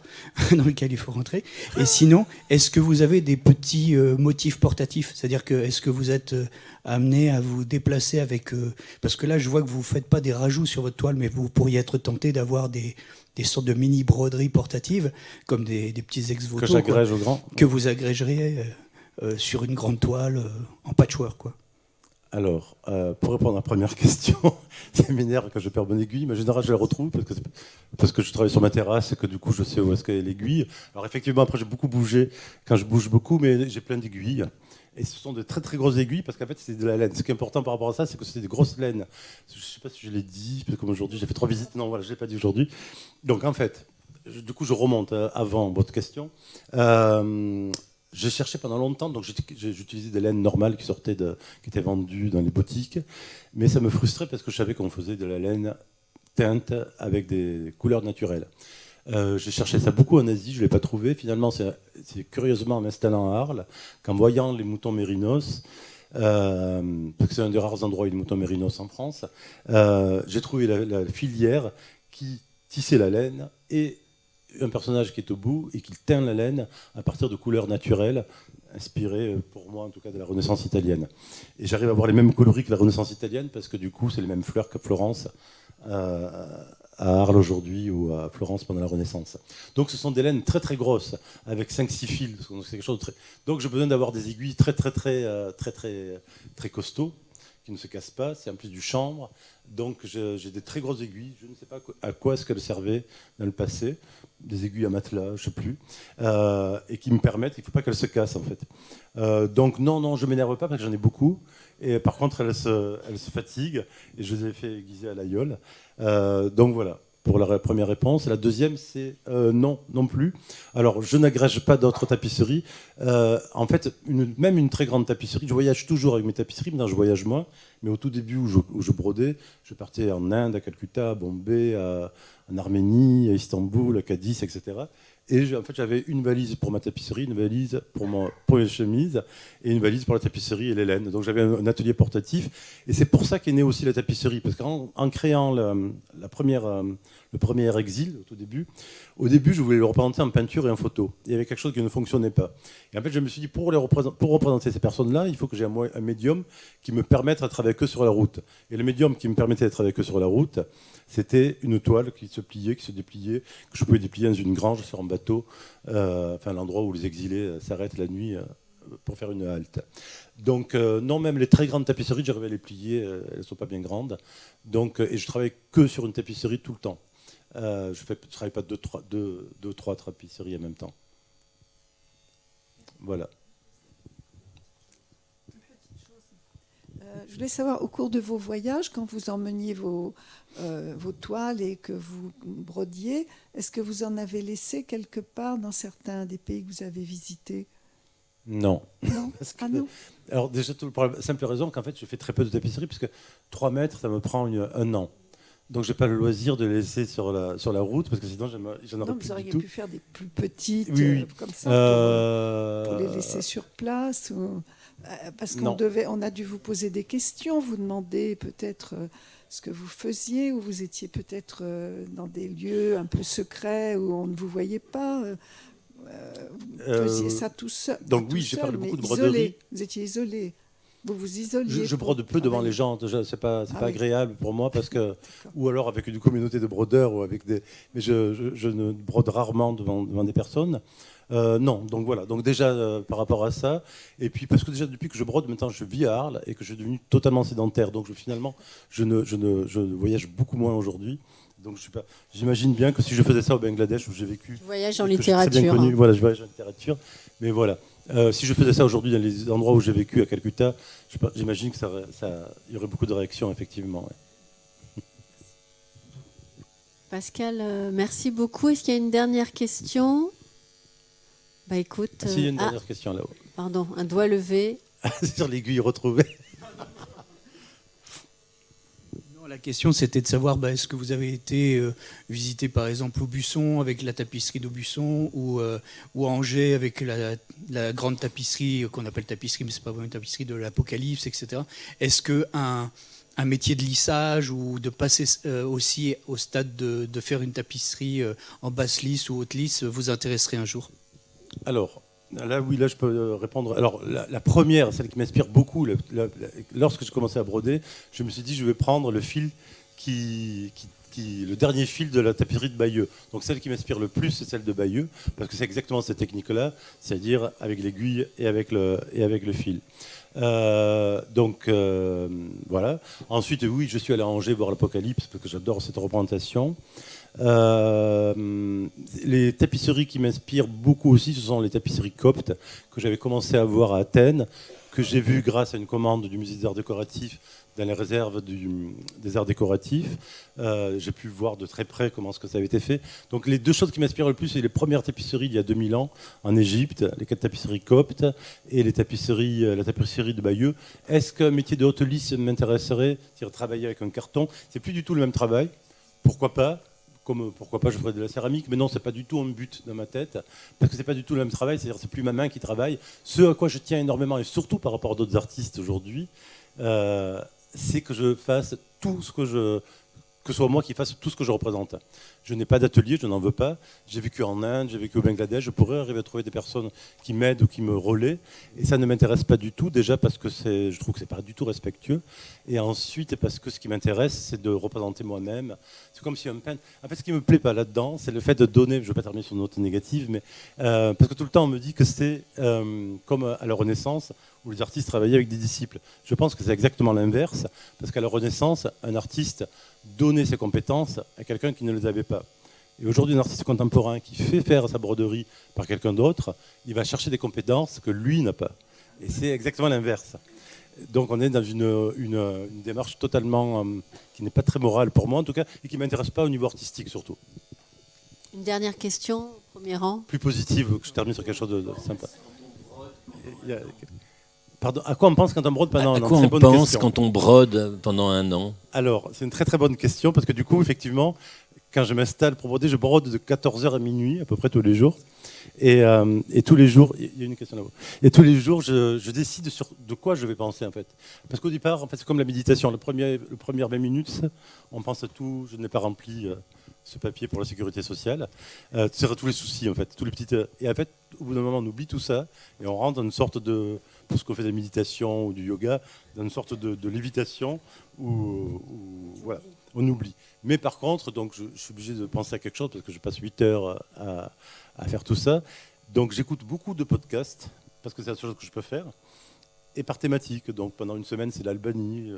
dans lequel il faut rentrer. Et sinon, est-ce que vous avez des petits motifs portatifs ? C'est-à-dire que est-ce que vous êtes amené à vous déplacer avec... parce que là, je vois que vous ne faites pas des rajouts sur votre toile, mais vous pourriez être tenté d'avoir des sortes de mini-broderies portatives, comme des petits ex-voto, que j'agrège au grand. Que vous agrégeriez sur une grande toile en patchwork, quoi. Alors, pour répondre à la première question, ça m'énerve quand je perds mon aiguille, mais en général, je la retrouve parce que je travaille sur ma terrasse et que du coup, je sais où est-ce qu'est l'aiguille. Alors, effectivement, après, j'ai beaucoup bougé quand je bouge beaucoup, mais j'ai plein d'aiguilles. Et ce sont de très très grosses aiguilles parce qu'en fait, c'est de la laine. Ce qui est important par rapport à ça, c'est que c'est des grosses laines. Je ne sais pas si je l'ai dit, parce que comme aujourd'hui, j'ai fait 3 visites. Non, voilà, je ne l'ai pas dit aujourd'hui. Donc, en fait, du coup, je remonte avant votre question. J'ai cherché pendant longtemps, donc j'utilisais des laines normales qui étaient vendues dans les boutiques, mais ça me frustrait parce que je savais qu'on faisait de la laine teinte avec des couleurs naturelles. J'ai cherché ça beaucoup en Asie, je ne l'ai pas trouvé. Finalement, c'est curieusement en m'installant à Arles qu'en voyant les moutons mérinos, parce que c'est un des rares endroits où il y a des moutons mérinos en France, j'ai trouvé la filière qui tissait la laine et un personnage qui est au bout et qui teint la laine à partir de couleurs naturelles, inspirées, pour moi en tout cas, de la Renaissance italienne. Et j'arrive à avoir les mêmes coloris que la Renaissance italienne parce que du coup, c'est les mêmes fleurs que Florence, à Arles aujourd'hui ou à Florence pendant la Renaissance. Donc ce sont des laines très très grosses, avec 5-6 fils. Donc, c'est quelque chose de très... Donc j'ai besoin d'avoir des aiguilles très costauds, qui ne se cassent pas. C'est en plus du chanvre. Donc j'ai des très grosses aiguilles. Je ne sais pas à quoi est-ce qu'elles servaient dans le passé. Des aiguilles à matelas, je ne sais plus. Et qui me permettent, il ne faut pas qu'elles se cassent en fait. Donc non, je ne m'énerve pas parce que j'en ai beaucoup. Et par contre, elles se fatiguent. Et je les ai fait aiguiser à l'aïeul. Donc voilà, pour la première réponse. La deuxième, c'est non plus. Alors, je n'agrège pas d'autres tapisseries. En fait, même une très grande tapisserie, je voyage toujours avec mes tapisseries, maintenant je voyage moins. Mais au tout début où je brodais, je partais en Inde, à Calcutta, à Bombay, en Arménie, à Istanbul, à Cadiz, etc. Et en fait, j'avais une valise pour ma tapisserie, une valise pour mes chemises, et une valise pour la tapisserie et les laines. Donc j'avais un atelier portatif. Et c'est pour ça qu'est née aussi la tapisserie. Parce qu'en créant le premier exil, au début, je voulais le représenter en peinture et en photo. Il y avait quelque chose qui ne fonctionnait pas. Et en fait, je me suis dit, pour représenter ces personnes-là, il faut que j'ai un médium qui me permette d'être avec eux sur la route. Et le médium qui me permettait d'être avec eux sur la route, c'était une toile qui se pliait, qui se dépliait, que je pouvais déplier dans une grange sur un bateau, enfin l'endroit où les exilés s'arrêtent la nuit pour faire une halte. Donc non, même les très grandes tapisseries, j'arrivais à les plier, elles ne sont pas bien grandes. Donc, et je travaille que sur une tapisserie tout le temps. Je ne travaille pas deux, trois tapisseries en même temps. Voilà. Je voulais savoir, au cours de vos voyages, quand vous emmeniez vos toiles et que vous brodiez, est-ce que vous en avez laissé quelque part dans certains des pays que vous avez visités ? Non. Non. Non. Alors déjà, pour la simple raison qu'en fait, je fais très peu de tapisserie, puisque 3 mètres, ça me prend 1 an. Donc, je n'ai pas le loisir de les laisser sur la route, parce que sinon, j'en aurais plus du tout. Vous auriez pu faire des plus petites, oui. Comme ça, pour les laisser sur place parce qu'on a dû vous poser des questions, vous demander peut-être ce que vous faisiez, ou vous étiez peut-être dans des lieux un peu secrets où on ne vous voyait pas. Vous faisiez ça tout seul. Donc oui, j'ai parlé beaucoup de broderie. Vous étiez isolé. Vous vous isoliez. Je brode peu devant les gens. Déjà, c'est pas agréable pour moi parce que, ou alors avec une communauté de brodeurs ou avec des. Mais je ne brode rarement devant des personnes. Non, donc voilà. Donc déjà par rapport à ça, et puis parce que déjà depuis que je brode, maintenant je vis à Arles et que je suis devenu totalement sédentaire. Donc finalement, je voyage beaucoup moins aujourd'hui. Donc j'imagine bien que si je faisais ça au Bangladesh où j'ai vécu. Je voyage en littérature. Bien connu, voilà, je voyage en littérature. Mais voilà. Si je faisais ça aujourd'hui dans les endroits où j'ai vécu à Calcutta, j'imagine que il y aurait beaucoup de réactions, effectivement. Ouais. Pascal, merci beaucoup. Est-ce qu'il y a une dernière question ? Bah écoute. Il y a une dernière question là-haut. Pardon, un doigt levé. Sur l'aiguille retrouvée. La question, c'était de savoir est-ce que vous avez été visité par exemple Aubusson avec la tapisserie d'Aubusson ou à Angers avec la grande tapisserie qu'on appelle tapisserie, mais c'est pas vraiment une tapisserie, de l'Apocalypse, etc. Est-ce qu'un métier de lissage ou de passer aussi au stade de faire une tapisserie en basse lisse ou haute lisse vous intéresserait un jour ? Alors, là je peux répondre. Alors, la première, celle qui m'inspire beaucoup, lorsque je commençais à broder, je me suis dit, je vais prendre le fil qui le dernier fil de la tapisserie de Bayeux. Donc celle qui m'inspire le plus, c'est celle de Bayeux, parce que c'est exactement cette technique-là, c'est-à-dire avec l'aiguille et avec le fil. Voilà. Ensuite, oui, je suis allé à Angers voir l'Apocalypse, parce que j'adore cette représentation. Les tapisseries qui m'inspirent beaucoup aussi, ce sont les tapisseries coptes que j'avais commencé à voir à Athènes, que j'ai vues grâce à une commande du musée des arts décoratifs dans les réserves des arts décoratifs. J'ai pu voir de très près comment ça avait été fait. Donc les deux choses qui m'inspirent le plus, c'est les premières tapisseries il y a 2000 ans en Égypte, les 4 tapisseries coptes et la tapisserie de Bayeux. Est-ce qu'un métier de haute lice m'intéresserait, c'est-à-dire travailler avec un carton? C'est plus du tout le même travail. Pourquoi pas? Pourquoi pas je ferais de la céramique, mais non, c'est pas du tout un but dans ma tête, parce que c'est pas du tout le même travail, c'est-à-dire c'est plus ma main qui travaille. Ce à quoi je tiens énormément, et surtout par rapport à d'autres artistes aujourd'hui, c'est que je fasse tout ce que ce soit moi qui fasse tout ce que je représente. Je n'ai pas d'atelier, je n'en veux pas. J'ai vécu en Inde, j'ai vécu au Bangladesh. Je pourrais arriver à trouver des personnes qui m'aident ou qui me relaient. Et ça ne m'intéresse pas du tout, déjà parce que je trouve que ce n'est pas du tout respectueux. Et ensuite, parce que ce qui m'intéresse, c'est de représenter moi-même. C'est comme si un peintre... En fait, ce qui ne me plaît pas là-dedans, c'est le fait de donner... Je ne vais pas terminer sur une note négative, mais parce que tout le temps, on me dit que c'est comme à la Renaissance, où les artistes travaillaient avec des disciples. Je pense que c'est exactement l'inverse, parce qu'à la Renaissance, un artiste donnait ses compétences à quelqu'un qui ne les avait pas. Et aujourd'hui, un artiste contemporain qui fait faire sa broderie par quelqu'un d'autre, il va chercher des compétences que lui n'a pas. Et c'est exactement l'inverse. Donc on est dans une démarche totalement qui n'est pas très morale pour moi en tout cas, et qui ne m'intéresse pas au niveau artistique surtout. Une dernière question, premier rang. Plus positive, que je termine sur quelque chose de sympa. Pardon, à quoi on pense quand on brode pendant un an? À quoi on pense quand on brode pendant un an? Alors, c'est une très très bonne question, parce que du coup, effectivement, quand je m'installe pour broder, je brode de 14h à minuit, à peu près tous les jours. Et tous les jours, il y a une question là-haut. Et tous les jours, je décide sur de quoi je vais penser, en fait. Parce qu'au départ, en fait, c'est comme la méditation. Le premières 20 minutes, on pense à tout. Je n'ai pas rempli ce papier pour la sécurité sociale. C'est tous les soucis, en fait. Tous les petites, et en fait, au bout d'un moment, on oublie tout ça et on rentre dans une sorte de... pour ce qu'on fait de la méditation ou du yoga, dans une sorte de lévitation où voilà, on oublie. Mais par contre, donc, je suis obligé de penser à quelque chose parce que je passe 8 heures à faire tout ça. Donc j'écoute beaucoup de podcasts parce que c'est la seule chose que je peux faire. Et par thématique. Donc pendant une semaine, c'est l'Albanie,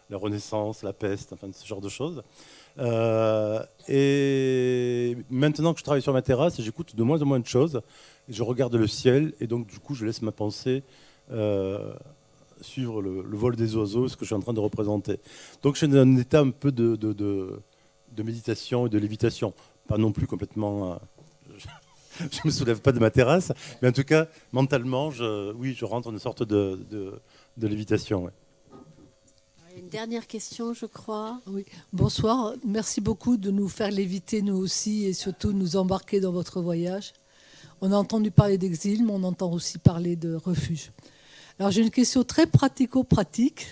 la Renaissance, la peste, enfin ce genre de choses. Et maintenant que je travaille sur ma terrasse, j'écoute de moins en moins de choses. Je regarde le ciel et donc du coup, je laisse ma pensée suivre le vol des oiseaux, ce que je suis en train de représenter. Donc je suis dans un état un peu de méditation et de lévitation. Pas non plus complètement... je ne me soulève pas de ma terrasse, mais en tout cas, mentalement, je rentre dans une sorte de lévitation. Ouais. Une dernière question, je crois. Oui. Bonsoir. Merci beaucoup de nous faire léviter, nous aussi, et surtout nous embarquer dans votre voyage. On a entendu parler d'exil, mais on entend aussi parler de refuge. Alors j'ai une question très pratico-pratique.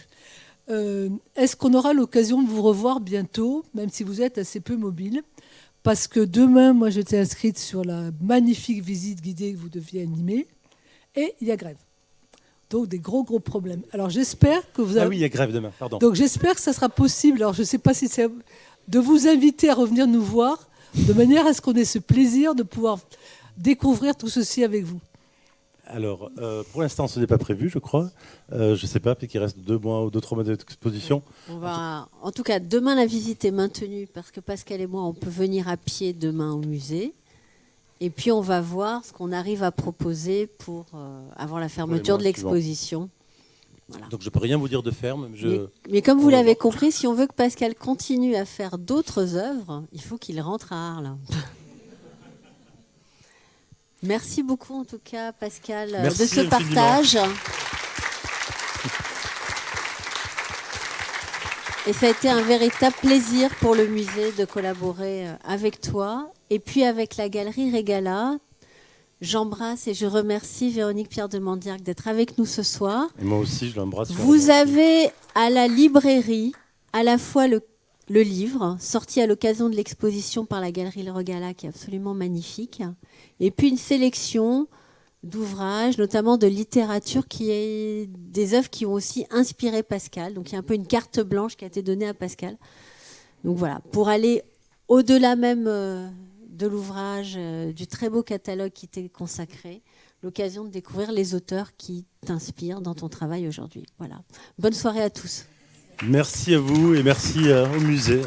Est-ce qu'on aura l'occasion de vous revoir bientôt, même si vous êtes assez peu mobile? Parce que demain, moi, j'étais inscrite sur la magnifique visite guidée que vous deviez animer, et il y a grève. Donc des gros problèmes. Alors j'espère que vous avez... Ah oui, il y a grève demain, pardon. Donc j'espère que ça sera possible. Alors je ne sais pas si c'est de vous inviter à revenir nous voir, de manière à ce qu'on ait ce plaisir de pouvoir découvrir tout ceci avec vous. Alors, pour l'instant, ce n'est pas prévu, je crois. Je ne sais pas, peut-être qu'il reste 2 mois ou 2-3 mois d'exposition. En tout cas, demain, la visite est maintenue parce que Pascal et moi, on peut venir à pied demain au musée. Et puis, on va voir ce qu'on arrive à proposer pour avant la fermeture de l'exposition. Voilà. Donc, je ne peux rien vous dire de ferme. Mais comme vous l'avez compris, si on veut que Pascal continue à faire d'autres œuvres, il faut qu'il rentre à Arles. Merci beaucoup en tout cas Pascal de ce partage. Et ça a été un véritable plaisir pour le musée de collaborer avec toi et puis avec la galerie Régala. J'embrasse et je remercie Véronique Pierre de Mandiac d'être avec nous ce soir. Et moi aussi, je l'embrasse. Vous avez à la librairie à la fois le livre sorti à l'occasion de l'exposition par la galerie Régala qui est absolument magnifique. Et puis une sélection d'ouvrages, notamment de littérature, qui est des œuvres qui ont aussi inspiré Pascal. Donc il y a un peu une carte blanche qui a été donnée à Pascal. Donc voilà, pour aller au-delà même de l'ouvrage, du très beau catalogue qui t'est consacré, l'occasion de découvrir les auteurs qui t'inspirent dans ton travail aujourd'hui. Voilà. Bonne soirée à tous. Merci à vous et merci au musée.